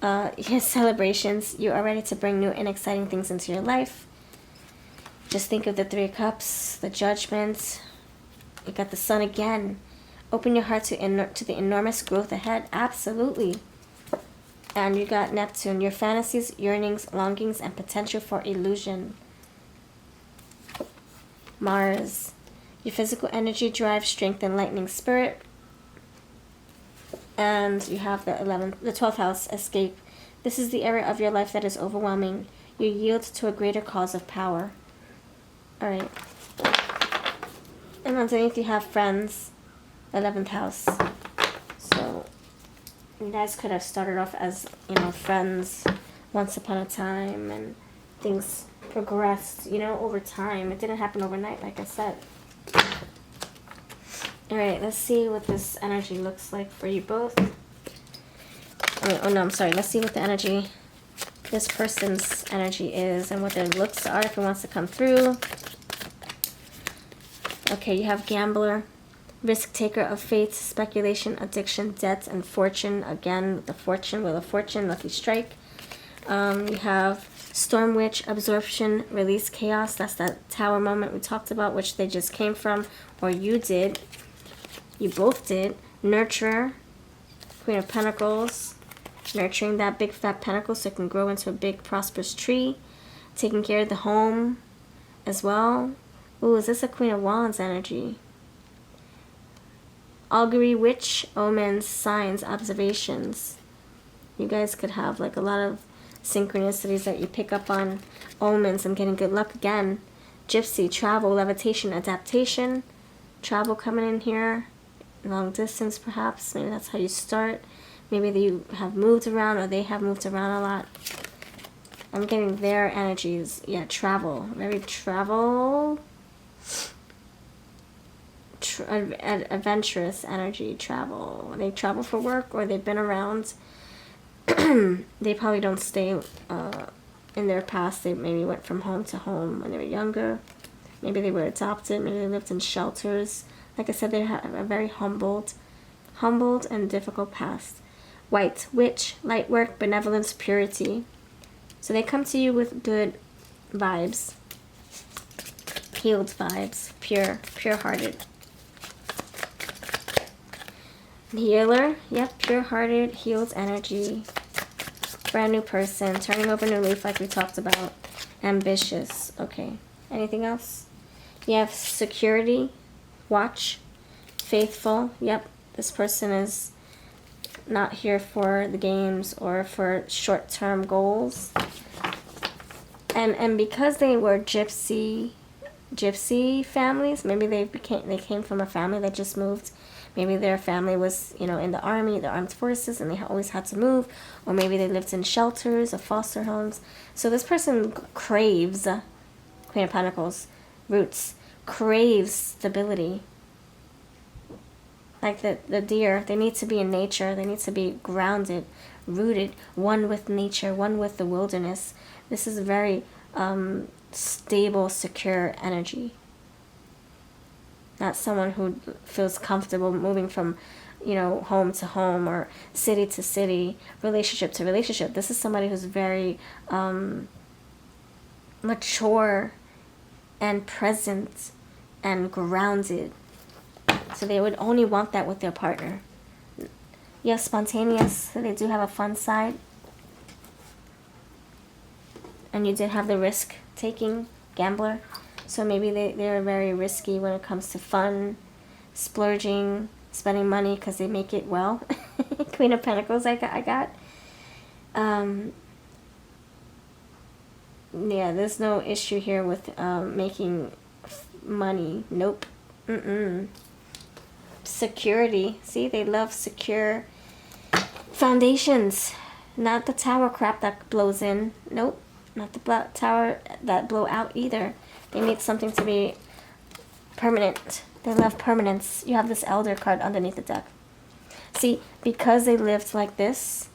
Your celebrations, you are ready to bring new and exciting things into your life. Just think of the 3 of Cups, the Judgment. You got the Sun again. Open your heart to the enormous growth ahead. Absolutely. And you got Neptune, your fantasies, yearnings, longings, and potential for illusion. Mars, your physical energy, drive, strength, and lightning spirit. And you have the 12th house, escape. This is the area of your life that is overwhelming. You yield to a greater cause of power. Alright. And underneath you have friends, 11th house. So you guys could have started off as, you know, friends once upon a time, and things progressed, you know, over time. It didn't happen overnight, like I said. Alright, let's see what this energy looks like for you both. Oh no, I'm sorry. Let's see what the energy, this person's energy is, and what their looks are if it wants to come through. Okay, you have gambler, risk taker of fate, speculation, addiction, debt, and fortune. Again, the fortune, wheel of fortune, lucky strike. You have storm witch, absorption, release, chaos. That's that tower moment we talked about, which they just came from, or you did. You both did. Nurturer, Queen of Pentacles, nurturing that big fat pentacle so it can grow into a big prosperous tree. Taking care of the home as well. Ooh, is this a Queen of Wands energy? Augury, witch, omens, signs, observations. You guys could have like a lot of synchronicities that you pick up on. Omens and getting good luck again. Gypsy, travel, levitation, adaptation. Travel coming in here. Long distance perhaps. Maybe that's how you start. Maybe you have moved around, or they have moved around a lot. I'm getting their energies. Yeah, travel. Very travel. Adventurous energy, travel. They travel for work, or they've been around. They probably don't stay in their past. They maybe went from home to home when they were younger. Maybe they were adopted. Maybe they lived in shelters. Like I said, they have a very humbled and difficult past. White, witch, light work, benevolence, purity. So they come to you with good vibes. Healed vibes. Pure-hearted. Healer, yep, pure-hearted, healed energy. Brand new person, turning over a new leaf like we talked about. Ambitious, okay. Anything else? You have security, watch, faithful, yep. This person is not here for the games or for short-term goals. And because they were gypsy families, maybe they came from a family that just moved. Maybe their family was, you know, in the army, the armed forces, and they always had to move. Or maybe they lived in shelters or foster homes. So this person craves, Queen of Pentacles, roots, craves stability. Like the deer, they need to be in nature. They need to be grounded, rooted, one with nature, one with the wilderness. This is very stable, secure energy. Not someone who feels comfortable moving from, you know, home to home or city to city, relationship to relationship. This is somebody who's very mature and present and grounded. So they would only want that with their partner. Yes, spontaneous. So they do have a fun side. And you did have the risk-taking gambler. So maybe they're very risky when it comes to fun, splurging, spending money because they make it well. Queen of Pentacles I got. Yeah, there's no issue here with making money. Nope. Security. See, they love secure foundations. Not the tower crap that blows in. Nope. Not the tower that blow out either. They need something to be permanent. They love permanence. You have this Elder card underneath the deck. See, because they lived like this,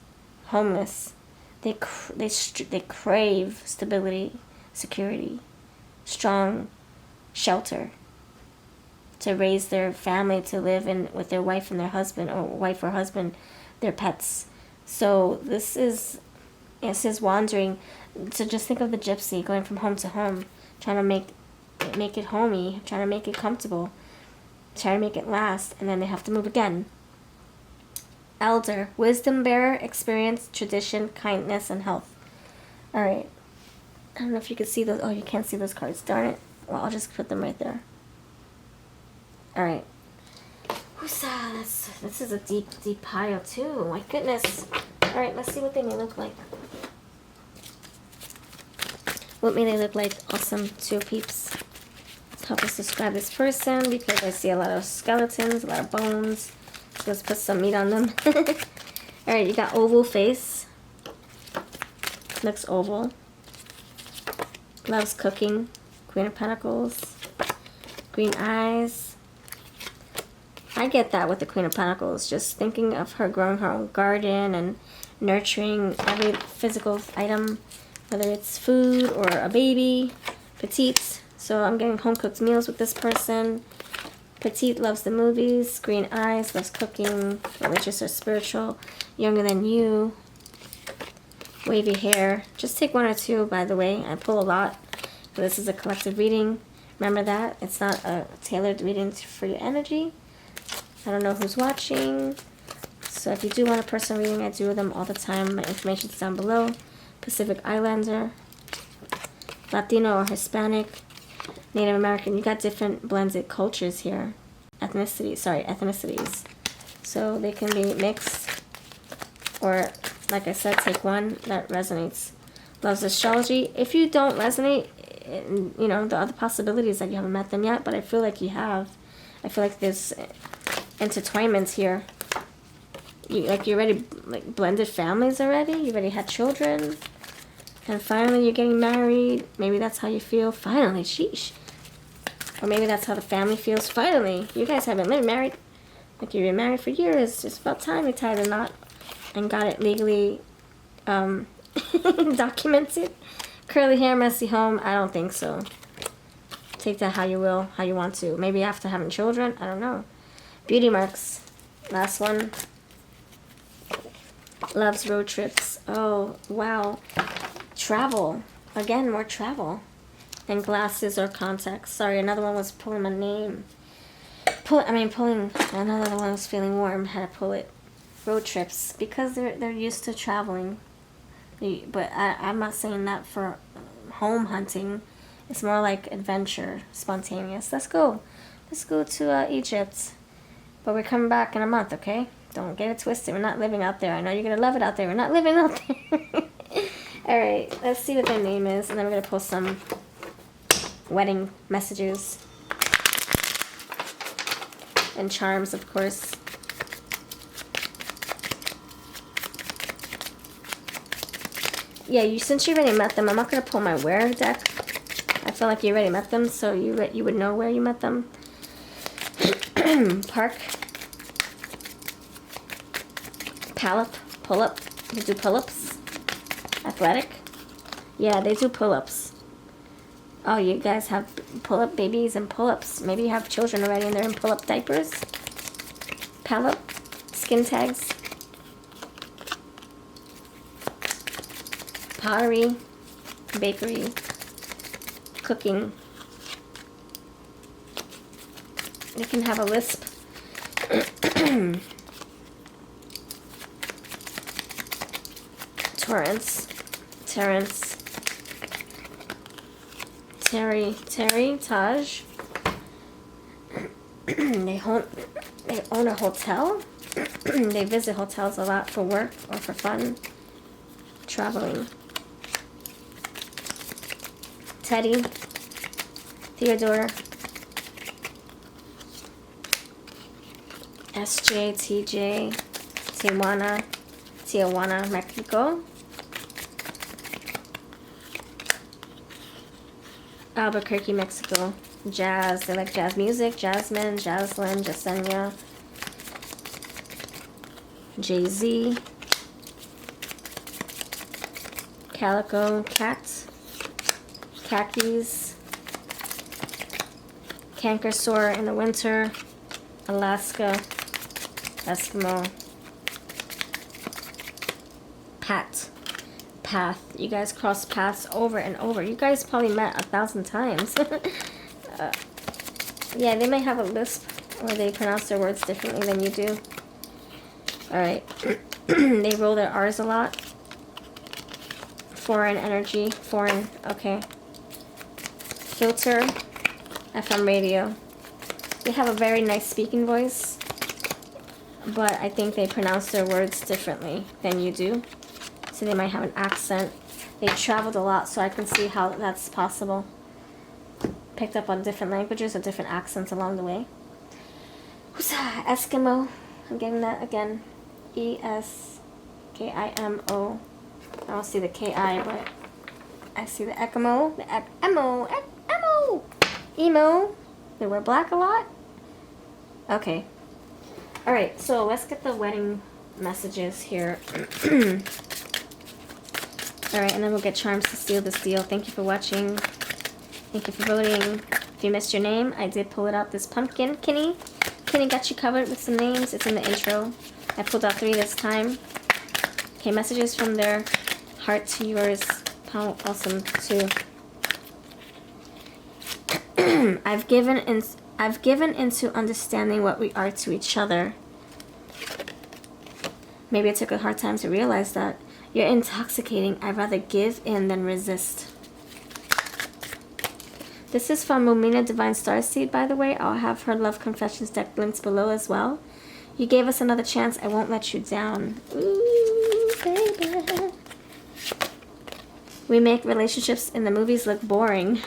homeless, they crave stability, security, strong shelter to raise their family, to live in with their wife and their husband, or wife or husband, their pets. So this is wandering. So just think of the gypsy going from home to home, trying to make it homey, trying to make it comfortable, trying to make it last, and then they have to move again. Elder, wisdom bearer, experience, tradition, kindness, and health. Alright. I don't know if you can see those. Oh, you can't see those cards. Darn it. Well, I'll just put them right there. Alright. This is a deep, deep pile, too. My goodness. Alright, let's see what they may look like. What may they look like? Awesome. Two peeps. Let's help us describe this person, because I see a lot of skeletons, a lot of bones. So let's put some meat on them. Alright, you got oval face. Looks oval. Loves cooking. Queen of Pentacles. Green eyes. I get that with the Queen of Pentacles. Just thinking of her growing her own garden and nurturing every physical item, whether it's food or a baby. Petite. So I'm getting home-cooked meals with this person. Petite loves the movies. Green eyes, loves cooking. Religious or spiritual. Younger than you. Wavy hair. Just take one or two, by the way. I pull a lot. This is a collective reading. Remember that. It's not a tailored reading for your energy. I don't know who's watching. So if you do want a personal reading, I do them all the time. My information is down below. Pacific Islander. Latino or Hispanic. Native American. You got different blended cultures here. Ethnicities. So they can be mixed. Or, like I said, take one that resonates. Loves astrology. If you don't resonate, you know, the other possibilities that you haven't met them yet, but I feel like you have. I feel like there's intertwinements here. You already blended families already. You already had children. And finally you're getting married. Maybe that's how you feel. Finally, sheesh. Or maybe that's how the family feels. Finally, you guys haven't been married. Like you've been married for years. It's about time you tied a knot and got it legally documented. Curly hair, messy home. I don't think so. Take that how you will, how you want to. Maybe after having children. I don't know. Beauty marks. Last one. Loves road trips. Oh, wow. Travel. Again, more travel. And glasses or contacts. Sorry, another one was pulling my name. Pulling. Another one was feeling warm. Had to pull it. Road trips. Because they're used to traveling. But I'm not saying that for home hunting. It's more like adventure. Spontaneous. Let's go. Let's go to Egypt. But we're coming back in a month, okay? Don't get it twisted. We're not living out there. I know you're going to love it out there. We're not living out there. Alright, let's see what their name is. And then we're going to post some wedding messages. And charms, of course. Yeah, since you already met them, I'm not going to pull my where deck. I feel like you already met them, so you would know where you met them. Park. Pull-up. They do pull-ups. Athletic. Yeah, they do pull-ups. Oh, you guys have pull-up babies and pull-ups. Maybe you have children already and they're in pull-up diapers. Palette. Skin tags. Pottery. Bakery. Cooking. They can have a lisp. Terrence. Taj. They own a hotel. They visit hotels a lot for work or for fun. Traveling. Teddy. Theodore. SJ, TJ. Tijuana, Mexico. Albuquerque, Mexico. Jazz. They like jazz music. Jasmine, Jaslyn, Jasenia. Jay-Z. Calico, Cat. Khakis. Canker sore in the winter. Alaska. Eskimo. Path. You guys cross paths over and over. You guys probably met 1,000 times. Yeah, they may have a lisp or they pronounce their words differently than you do. Alright. They roll their R's a lot. Foreign energy. Foreign. Okay. Filter. FM radio. They have a very nice speaking voice. But I think they pronounce their words differently than you do. So they might have an accent. They traveled a lot, so I can see how that's possible. Picked up on different languages or different accents along the way. Eskimo. I'm getting that again. E-S-K-I-M-O. I don't see the K-I, but I see the Eskimo. The Emo. Emo. They wear black a lot. Okay. Alright, so let's get the wedding messages here. Alright, and then we'll get charms to seal this deal. Thank you for watching. Thank you for voting. If you missed your name, I did pull it out. This pumpkin. Kenny got you covered with some names. It's in the intro. I pulled out 3 this time. Okay, messages from their heart to yours. How awesome, too. I've given into understanding what we are to each other. Maybe I took a hard time to realize that. You're intoxicating. I'd rather give in than resist. This is from Mumina Divine Starseed, by the way. I'll have her Love Confessions deck linked below as well. You gave us another chance. I won't let you down. Ooh, baby. We make relationships in the movies look boring.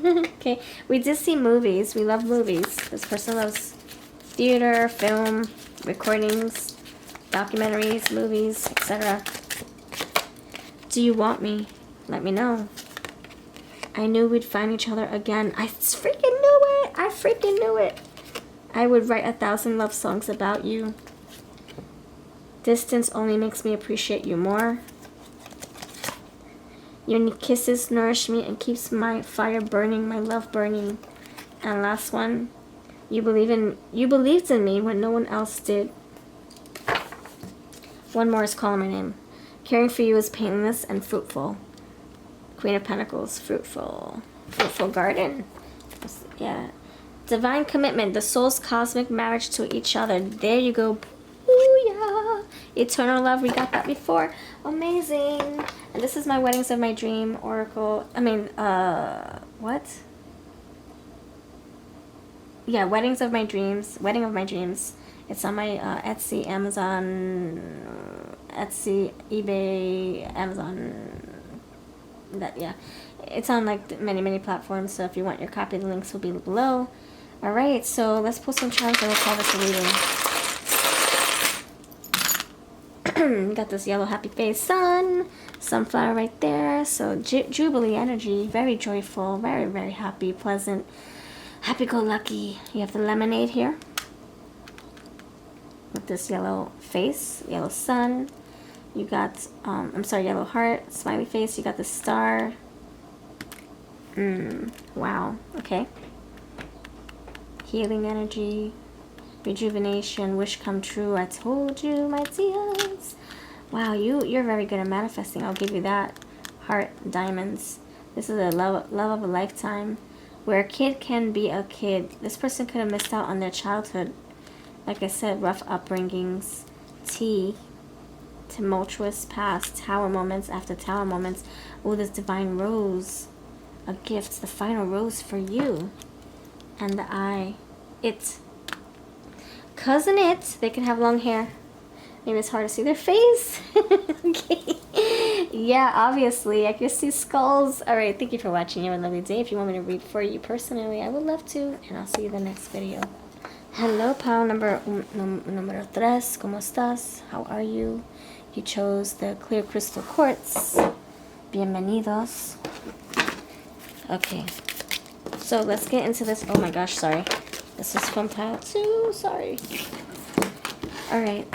Okay, we did see movies. We love movies. This person loves theater, film, recordings, documentaries, movies, etc. Do you want me? Let me know. I knew we'd find each other again. I freaking knew it. I freaking knew it. I would write 1,000 love songs about you. Distance only makes me appreciate you more. Your kisses nourish me and keeps my fire burning, my love burning. And last one. You believed in me when no one else did. One more is calling my name. Caring for you is painless and fruitful. Queen of Pentacles, fruitful. Fruitful garden. Yeah. Divine commitment, the soul's cosmic marriage to each other. There you go. Booyah. Eternal love, we got that before. Amazing. And this is my Weddings of My Dream Oracle. What? Yeah, Weddings of My Dreams. Wedding of My Dreams. It's on my Etsy, Amazon, Etsy, eBay, Amazon. Yeah. It's on like many platforms, so if you want your copy, the links will be below. Alright, so let's pull some charms and we'll call this a reading. Got this yellow happy face sun, sunflower right there. So Jubilee energy, very joyful, very happy, pleasant, happy-go-lucky. You have the lemonade here with this yellow face, yellow sun. You got, yellow heart, smiley face. You got the star. Wow. Okay. Healing energy, rejuvenation, wish come true. I told you, my dears. Wow, you're very good at manifesting. I'll give you that. Heart, diamonds. This is a love of a lifetime. Where a kid can be a kid. This person could have missed out on their childhood. Like I said, rough upbringings. Tumultuous past. Tower moments after tower moments. Oh, this divine rose. a gift, the final rose for you. And the eye, it. Cousin it, they can have long hair. Maybe it's hard to see their face. Okay. Yeah, obviously. I can see skulls. Alright, thank you for watching. You have a lovely day. If you want me to read for you personally, I would love to. And I'll see you in the next video. Hello, pal number 3. ¿Cómo estás? How are you? You chose the clear crystal quartz. Bienvenidos. Okay. So let's get into this. Oh my gosh, sorry. This is from pile 2. Sorry. Alright.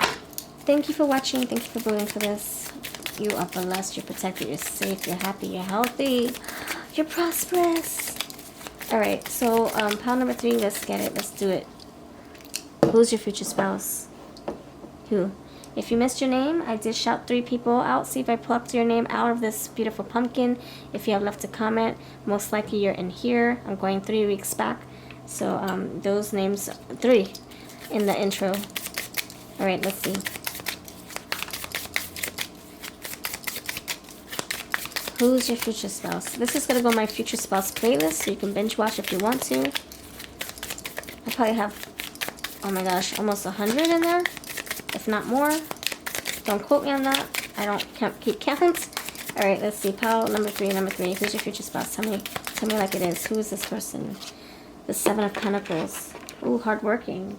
Thank you for watching. Thank you for voting for this. You are blessed. You're protected. You're safe. You're happy. You're healthy. You're prosperous. Alright. So, pile number 3. Let's get it. Let's do it. Who's your future spouse? Who? If you missed your name, I did shout 3 people out. See if I plucked your name out of this beautiful pumpkin. If you have left a comment, most likely you're in here. I'm going 3 weeks back. So, those names, 3 in the intro. Alright, let's see. Who's your future spouse? This is going to go on my future spouse playlist, so you can binge watch if you want to. I probably have, oh my gosh, almost 100 in there, if not more. Don't quote me on that. I don't keep count. Alright, let's see. Pile number 3, Who's your future spouse? Tell me like it is. Who is this person? The 7 of Pentacles. Ooh, hardworking.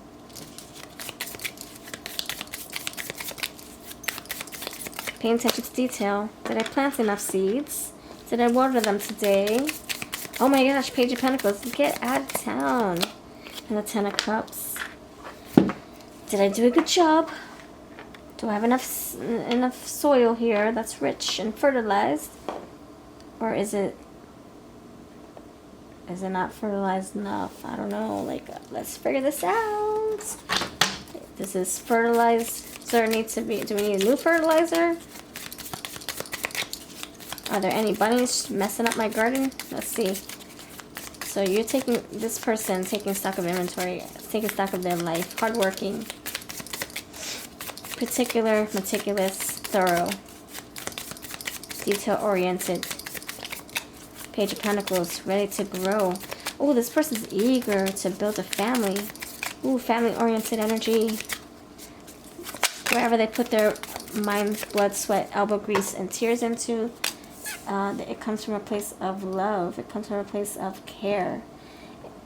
Paying attention to detail. Did I plant enough seeds? Did I water them today? Oh my gosh, Page of Pentacles. Get out of town. And the 10 of Cups. Did I do a good job? Do I have enough soil here that's rich and fertilized? Or is it not fertilized enough? I don't know. Like, let's figure this out. This is fertilized. So do we need a new fertilizer? Are there any bunnies messing up my garden? Let's see. So you're this person taking stock of inventory, taking stock of their life, hardworking, particular, meticulous, thorough, detail-oriented. Page of Pentacles, ready to grow. Oh, this person's eager to build a family. Ooh, family-oriented energy. Wherever they put their mind, blood, sweat, elbow grease, and tears into, it comes from a place of love. It comes from a place of care,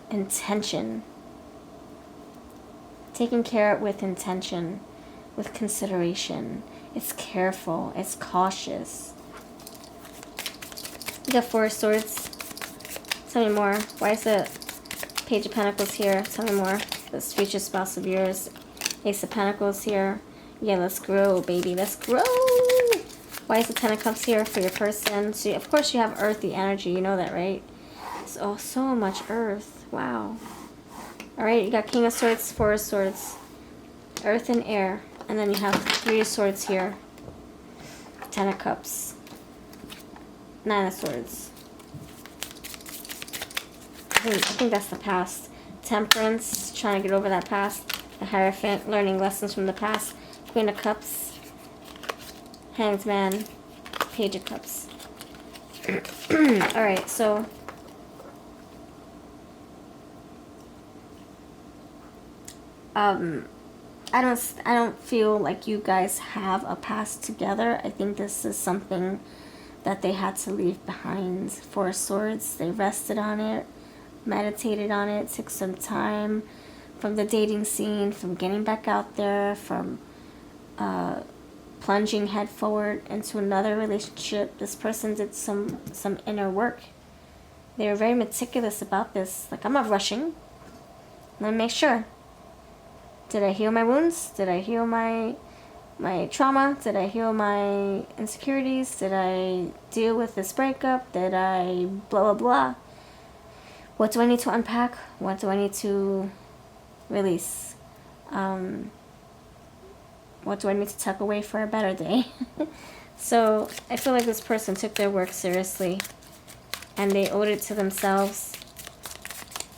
intention. Taking care with intention, with consideration. It's careful. It's cautious. You got 4 of Swords. Tell me more. Why is the Page of Pentacles here? Tell me more. This future spouse of yours. Ace of Pentacles here. Yeah, let's grow, baby. Let's grow. Why is the 10 of Cups here for your person? So, of course, you have earthy energy. You know that, right? So much earth. Wow. All right, you got King of Swords, 4 of Swords. Earth and air. And then you have 3 of Swords here. 10 of Cups. 9 of Swords. I think that's the past. Temperance, trying to get over that past. The Hierophant, learning lessons from the past. Queen of Cups, Hanged Man, Page of Cups. Alright, so I don't feel like you guys have a past together. I think this is something that they had to leave behind. 4 of Swords, they rested on it, meditated on it, took some time from the dating scene, from getting back out there, from plunging head forward into another relationship. This person did some inner work. They were very meticulous about this. Like, I'm not rushing. Let me make sure. Did I heal my wounds? Did I heal my trauma? Did I heal my insecurities? Did I deal with this breakup? Did I blah blah blah? What do I need to unpack? What do I need to release? What do I need to tuck away for a better day? So I feel like this person took their work seriously, and they owed it to themselves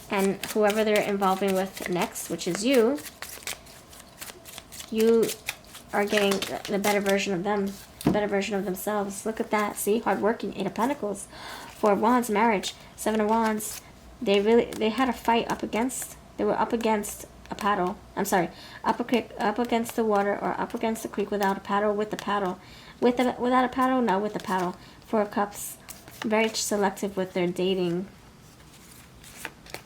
and whoever they're involving with next, which is you. You are getting the better version of them, the better version of themselves. Look at that. See? Hardworking. 8 of Pentacles. Four of Wands, marriage. Seven of Wands. They had a fight up against. They were up against a paddle. I'm sorry, up against the water, or up against the creek without a paddle, with the paddle, without a paddle, no, with the paddle. Four of Cups. Very selective with their dating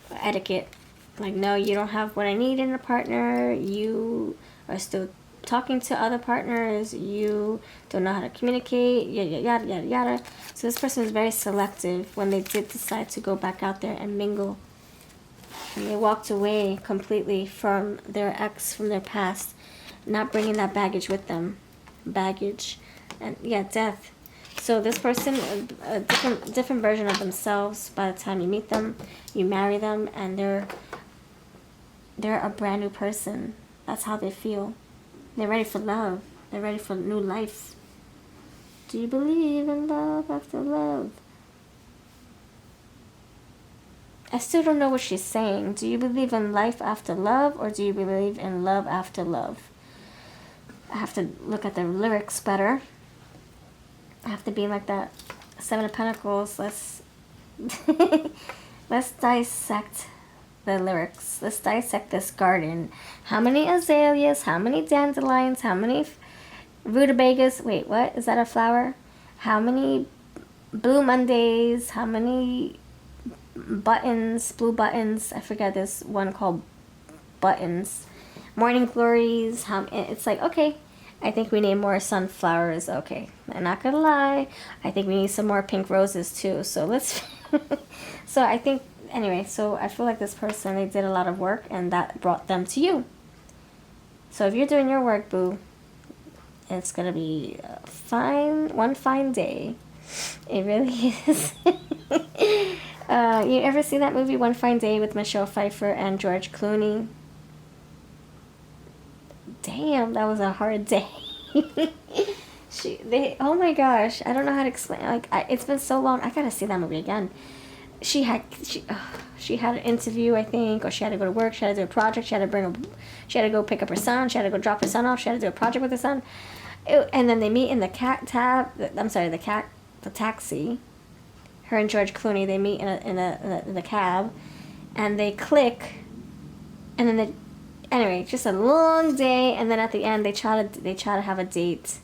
etiquette. Like, no, you don't have what I need in a partner. You are still talking to other partners. You don't know how to communicate. Yada yada yada yada. So this person is very selective when they did decide to go back out there and mingle. And they walked away completely from their ex, from their past, not bringing that baggage with them. Baggage. And yeah, death. So this person, a different version of themselves by the time you meet them, you marry them, and they're a brand new person. That's how they feel. They're ready for love. They're ready for new life. Do you believe in love after love? I still don't know what she's saying. Do you believe in life after love, or do you believe in love after love? I have to look at the lyrics better. I have to be like that Seven of Pentacles. Let's dissect the lyrics. Let's dissect this garden. How many azaleas? How many dandelions? How many rutabagas? Wait, what? Is that a flower? How many blue Mondays? How many buttons? Blue buttons. I forget, this one called buttons. Morning glories. It's like, okay, I think we need more sunflowers. Okay, I'm not gonna lie. I think we need some more pink roses too. So let's. So I think, anyway, so I feel like this person, they did a lot of work, and that brought them to you. So if you're doing your work, boo, it's gonna be one fine day. It really is. You ever seen that movie One Fine Day with Michele Pfeiffer and George Clooney? Damn, that was a hard day. Oh my gosh, I don't know how to explain. Like, it's been so long. I gotta see that movie again. She had an interview, I think, or she had to go to work. She had to do a project. She had to go pick up her son. She had to go drop her son off. She had to do a project with her son. And then they meet in the the taxi. Her and George Clooney, they meet in the cab, and they click, and then anyway, just a long day, and then at the end they try to have a date.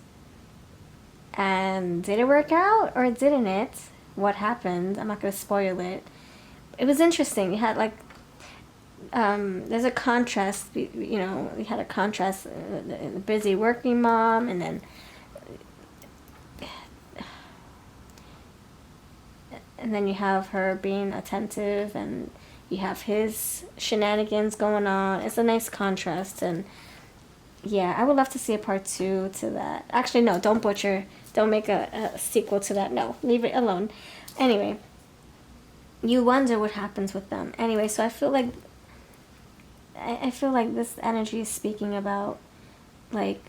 And did it work out, or didn't it? What happened? I'm not going to spoil it. It was interesting. You had, like, there's a contrast, you know, you had a contrast, the busy working mom, and then you have her being attentive, and you have his shenanigans going on. It's a nice contrast, and yeah, I would love to see a part 2 to that. Actually, no, don't make a sequel to that. No, leave it alone. Anyway, you wonder what happens with them. Anyway, so I feel like this energy is speaking about, like,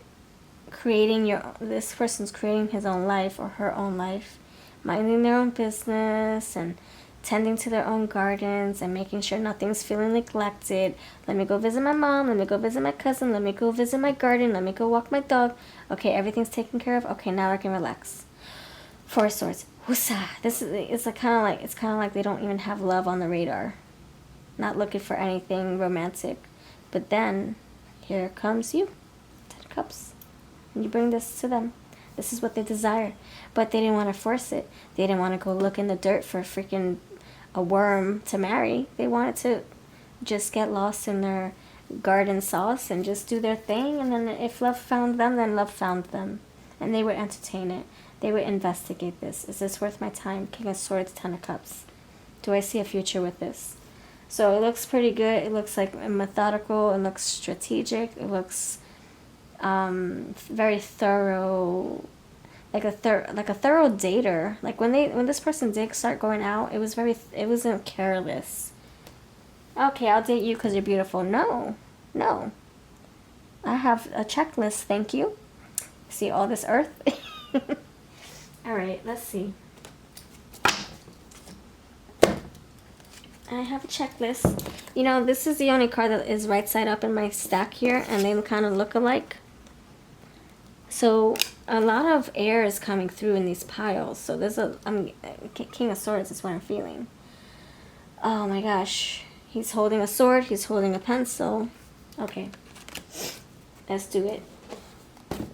this person's creating his own life or her own life, minding their own business and tending to their own gardens and making sure nothing's feeling neglected. Let me go visit my mom. Let me go visit my cousin. Let me go visit my garden. Let me go walk my dog. Okay, everything's taken care of. Okay, now I can relax. Four of Swords. Woosa. It's kind of like they don't even have love on the radar. Not looking for anything romantic. But then, here comes you. 10 of Cups. And you bring this to them. This is what they desire. But they didn't want to force it. They didn't want to go look in the dirt for freaking a worm to marry. They wanted to just get lost in their garden sauce and just do their thing. And then if love found them, then love found them. And they would entertain it. They would investigate this. Is this worth my time? King of Swords, 10 of Cups. Do I see a future with this? So it looks pretty good. It looks like methodical. It looks strategic. It looks very thorough. Like a thorough dater. Like when this person did start going out, it wasn't careless. Okay, I'll date you because you're beautiful. No. I have a checklist, thank you. See all this earth? Alright, let's see. I have a checklist. You know, this is the only card that is right side up in my stack here, and they kind of look alike. So a lot of air is coming through in these piles. So there's King of Swords is what I'm feeling. Oh my gosh. He's holding a sword. He's holding a pencil. Okay. Let's do it.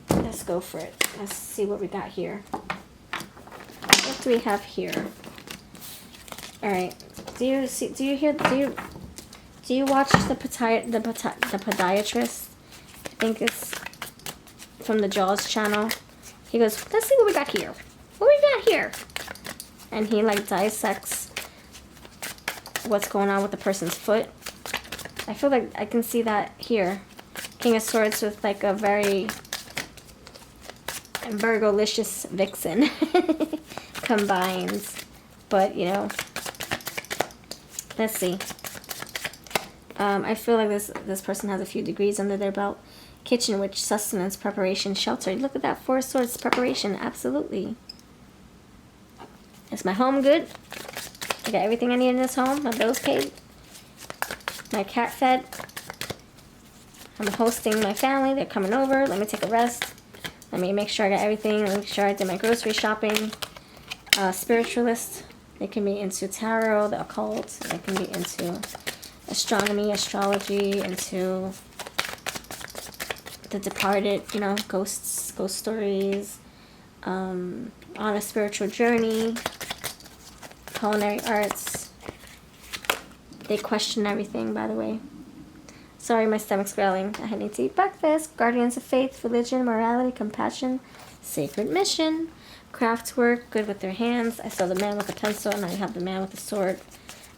Let's go for it. Let's see what we got here. What do we have here? All right. Do you watch the podiatrist? I think it's from the Jaws channel. He goes, let's see what we got here. What we got here? And he like dissects what's going on with the person's foot. I feel like I can see that here. King of Swords with like a very Virgo-licious vixen combines. But, you know, let's see. I feel like this person has a few degrees under their belt. Kitchen witch, sustenance, preparation, shelter. Look at that, 4 swords, preparation, absolutely. Is my home good? I got everything I need in this home. My bills paid. My cat fed. I'm hosting my family. They're coming over. Let me take a rest. Let me make sure I got everything. Make sure I did my grocery shopping. Spiritualist. They can be into tarot, the occult. They can be into astronomy, astrology, into the departed, you know, ghosts, ghost stories, on a spiritual journey, culinary arts. They question everything, by the way. Sorry, my stomach's growling. I need to eat breakfast. Guardians of faith, religion, morality, compassion, sacred mission, craft work, good with their hands. I saw the man with the pencil, and now you have the man with the sword,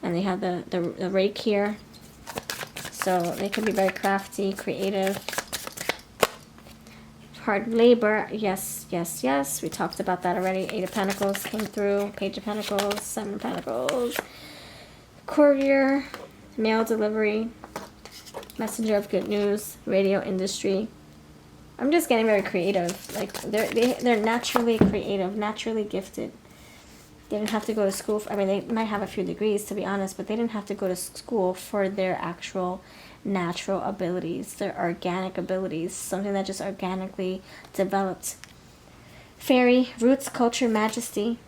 and they have the rake here. So they can be very crafty, creative. Hard labor, yes, yes, yes. We talked about that already. 8 of Pentacles came through. Page of Pentacles, 7 of Pentacles. Courier, mail delivery, messenger of good news, radio industry. I'm just getting very creative. Like they're naturally creative, naturally gifted. They didn't have to go to school. I mean, they might have a few degrees, to be honest, but they didn't have to go to school for their actual natural abilities, their organic abilities, something that just organically developed. Fairy, roots, culture, majesty.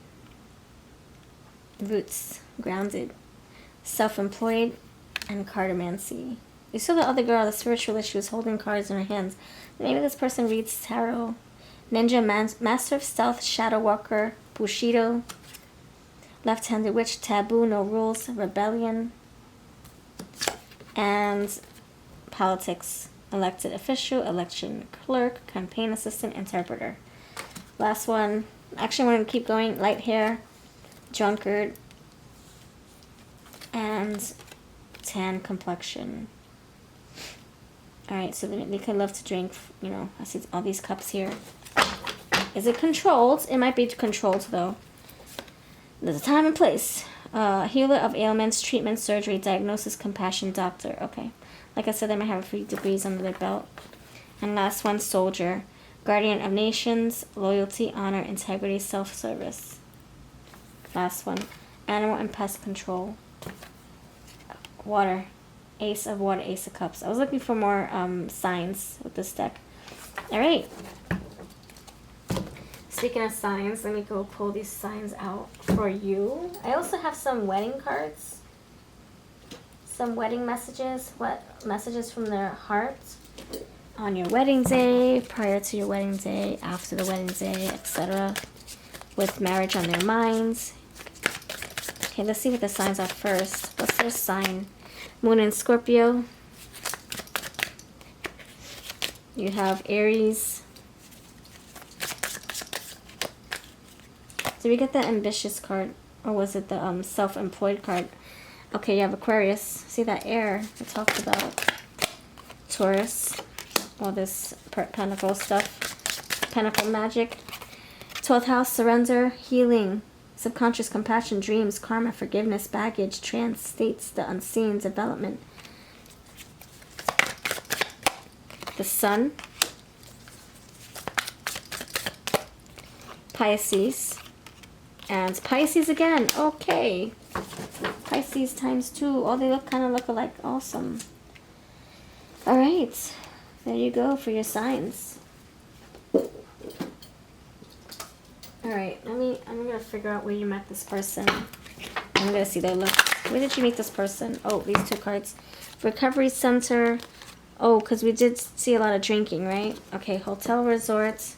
Roots, grounded. Self-employed, and cartomancy. You saw the other girl, the spiritualist, she was holding cards in her hands. Maybe this person reads tarot. Ninja, master of stealth, shadow walker, bushido. Left-handed witch, taboo, no rules, rebellion. And politics, elected official, election clerk, campaign assistant, interpreter. Last one, actually I'm going to keep going, light hair, drunkard, and tan complexion. Alright, so they could love to drink, you know, I see all these cups here. Is it controlled? It might be controlled though. There's a time and place. Healer of ailments, treatment, surgery, diagnosis, compassion, doctor. Okay. Like I said, they might have a few degrees under their belt. And last one, soldier. Guardian of nations, loyalty, honor, integrity, self-service. Last one, animal and pest control. Water. Ace of water, ace of cups. I was looking for more signs with this deck. Alright. Speaking of signs, let me go pull these signs out for you. I also have some wedding cards. Some wedding messages. What messages from their heart on your wedding day, prior to your wedding day, after the wedding day, etc. With marriage on their minds. Okay, let's see what the signs are first. What's their sign? Moon in Scorpio. You have Aries. Did we get the ambitious card? Or was it the self-employed card? Okay, you have Aquarius. See that air we talked about. Taurus. All this pentacle stuff. Pentacle magic. 12th house, surrender, healing. Subconscious, compassion, dreams, karma, forgiveness, baggage, trance, states, the unseen, development. The sun. Pisces. And Pisces again. Okay. Pisces times 2. Oh, they kind of look alike. Awesome. Alright. There you go for your signs. Alright, I'm gonna figure out where you met this person. I'm gonna see their look. Where did you meet this person? Oh, these 2 cards. Recovery Center. Oh, because we did see a lot of drinking, right? Okay, hotel resorts,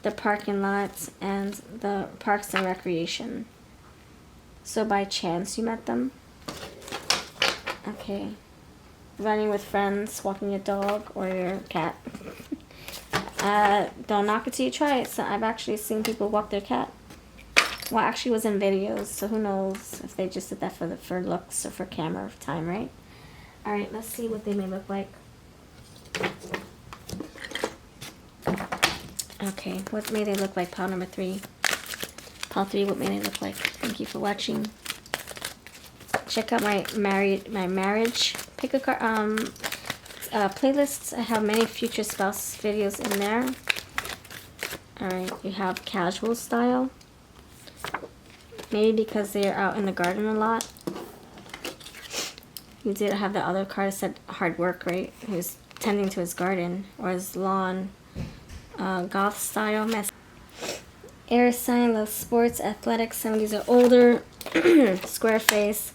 the parking lots, and the parks and recreation. So by chance you met them? Okay. Running with friends, walking your dog, or your cat. Don't knock it till you try it. So I've actually seen people walk their cat. Well, actually it was in videos, so who knows if they just did that for looks or for camera time, right? Alright, let's see what they may look like. Okay, what may they look like? Pile number 3. Pile 3, what may they look like? Thank you for watching. Check out my marriage pick a card playlists. I have many future spouse videos in there. Alright, you have casual style. Maybe because they're out in the garden a lot. You did have the other card that said hard work, right? Who's tending to his garden or his lawn. Goth style mess. Air sign, loves sports, athletics. Some of these are older. Square face.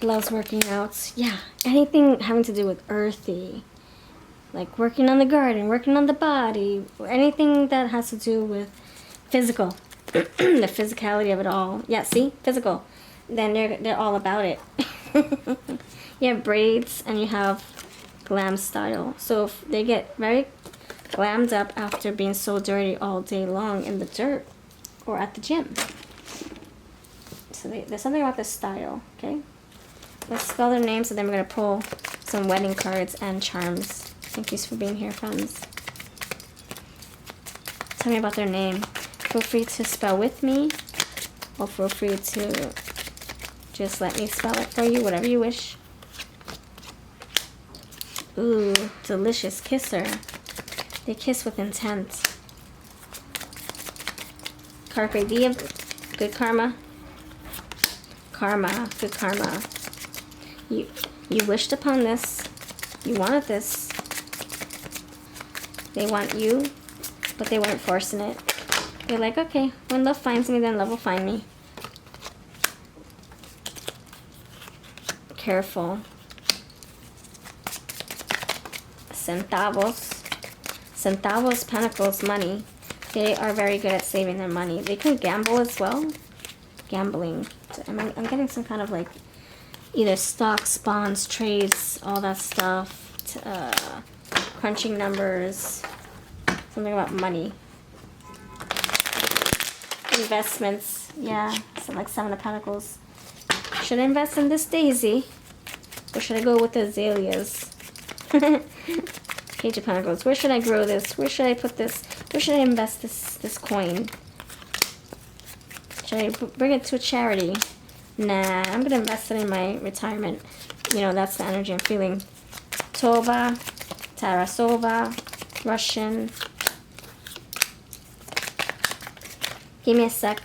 Loves working out. Yeah, anything having to do with earthy. Like working on the garden, working on the body. Anything that has to do with physical. The physicality of it all. Yeah, see? Physical. Then they're all about it. You have braids and you have glam style. So if they get very glammed up after being so dirty all day long in the dirt or at the gym. So there's something about this style, okay? Let's spell their names and then we're going to pull some wedding cards and charms. Thank you for being here, friends. Tell me about their name. Feel free to spell with me or feel free to just let me spell it for you, whatever you wish. Ooh, delicious kisser. They kiss with intent. Carpe diem, good karma. Karma, good karma. You wished upon this. You wanted this. They want you, but they weren't forcing it. They're like, okay, when love finds me, then love will find me. Careful. Centavos. Centavos, pentacles, money. They are very good at saving their money. They can gamble as well. Gambling. I'm getting some kind of like either stocks, bonds, trades, all that stuff. Crunching numbers. Something about money. Investments. Yeah, so like 7 of Pentacles. Should I invest in this daisy? Or should I go with the azaleas? Page of Pentacles. Where should I grow this? Where should I put this? Where should I invest this coin? Should I bring it to a charity? Nah, I'm going to invest it in my retirement. You know, that's the energy I'm feeling. Tova, Tarasova, Russian. Give me a sec.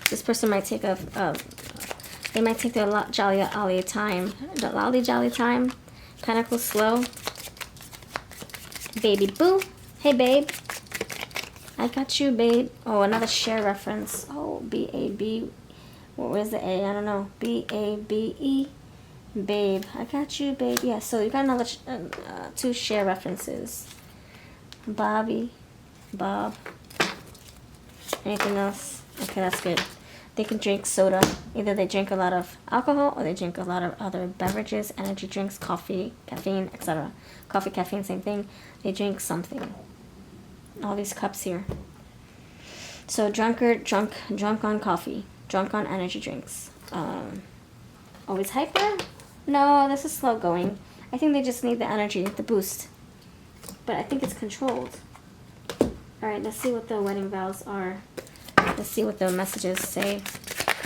This person might take they might take their jolly time. The lolly time. Pentacles slow. Baby boo. Hey, babe. I got you, babe. Oh, another share reference. Oh, B-A-B. What was the A? I don't know. B-A-B-E. Babe. I got you, babe. Yeah, so you got another 2 share references. Bobby. Bob. Anything else? Okay, that's good. They can drink soda. Either they drink a lot of alcohol or they drink a lot of other beverages, energy drinks, coffee, caffeine, etc. Coffee, caffeine, same thing. They drink something. All these cups here. So drunk on coffee. Drunk on energy drinks. Always hyper? No, this is slow going. I think they just need the energy, the boost. But I think it's controlled. Alright, let's see what the wedding vows are. Let's see what the messages say.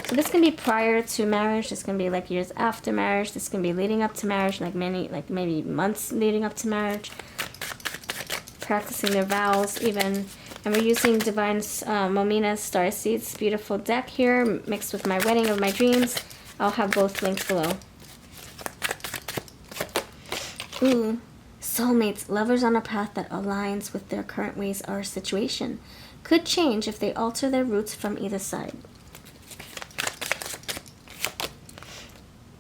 So this can be prior to marriage. This can be like years after marriage. This can be leading up to marriage, like maybe months leading up to marriage. Practicing their vows even. And we're using Divine Momina's Starseeds beautiful deck here, mixed with my wedding of my dreams. I'll have both linked below. Ooh. Soulmates, lovers on a path that aligns with their current ways or situation. could change if they alter their roots from either side.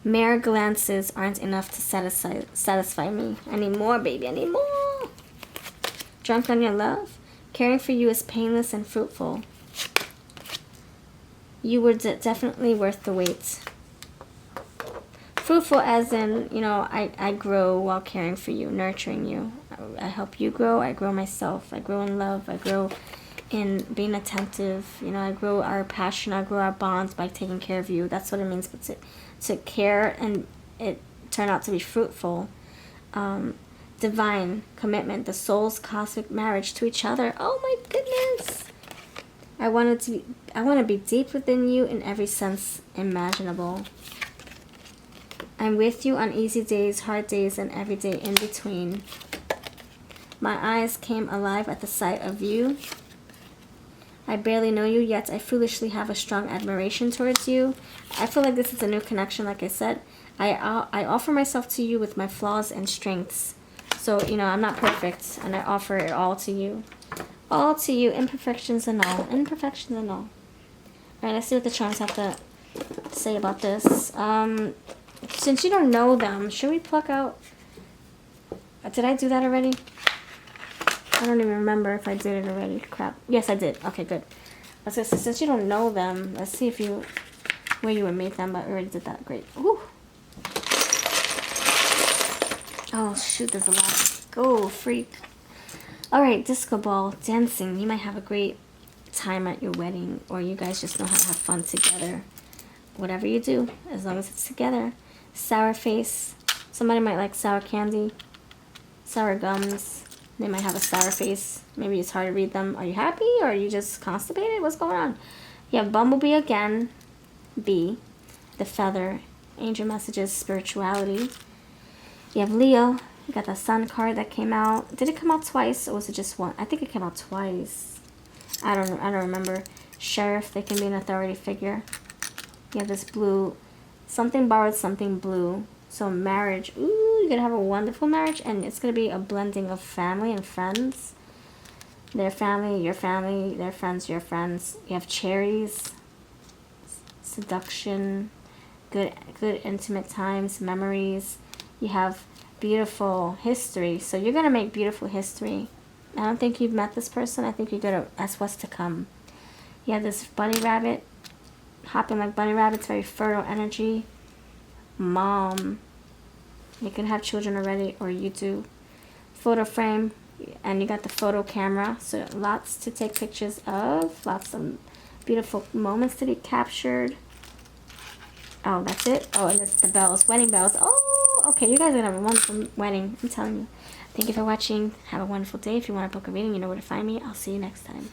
Mere glances aren't enough to satisfy me. I need more, baby. I need more. Drunk on your love? Caring for you is painless and fruitful. You were definitely worth the wait. Fruitful as in, you know, I grow while caring for you, nurturing you. I help you grow. I grow myself. I grow in love. I grow in being attentive. You know, I grow our passion. I grow our bonds by taking care of you. That's what it means to care and it turn out to be fruitful. Divine commitment, the soul's cosmic marriage to each other. Oh my goodness. I want to be deep within you in every sense imaginable. I'm with you on easy days, hard days, and every day in between. My eyes came alive at the sight of you. I barely know you, yet I foolishly have a strong admiration towards you. I feel like this is a new connection, like I said. I offer myself to you with my flaws and strengths. So, you know, I'm not perfect, and I offer it all to you. All to you, imperfections and all. Imperfections and all. Alright, let's see what the charms have to say about this. Since you don't know them, should we pluck out... Did I do that already? I don't even remember if I did it already. Crap. Yes, I did. Okay, good. I was gonna say, since you don't know them, let's see if you... where you would meet them, but I already did that. Great. Woo! Oh, shoot, there's a lot. Go, freak. Alright, disco ball, dancing. You might have a great time at your wedding, or you guys just know how to have fun together. Whatever you do, as long as it's together. Sour face. Somebody might like sour candy. Sour gums. They might have a sour face. Maybe it's hard to read them. Are you happy, or are you just constipated? What's going on? You have Bumblebee again. B. The feather. Angel messages, spirituality. You have Leo. You got the Sun card that came out. Did it come out twice, or was it just one? I think it came out twice. I don't remember. Sheriff. They can be an authority figure. You have this blue. Something borrowed, something blue. So marriage. Ooh, you're going to have a wonderful marriage. And it's going to be a blending of family and friends. Their family, your family. Their friends, your friends. You have cherries. Seduction. Good intimate times. Memories. You have beautiful history. So you're going to make beautiful history. I don't think you've met this person. I think you're going to... That's what's to come. You have this bunny rabbit. Hopping like bunny rabbits. Very fertile energy. Mom. You can have children already, or you do. Photo frame. And you got the photo camera. So lots to take pictures of. Lots of beautiful moments to be captured. Oh, that's it? Oh, and it's the bells. Wedding bells. Oh, okay. You guys are going to have a wonderful wedding. I'm telling you. Thank you for watching. Have a wonderful day. If you want to book a reading, you know where to find me. I'll see you next time.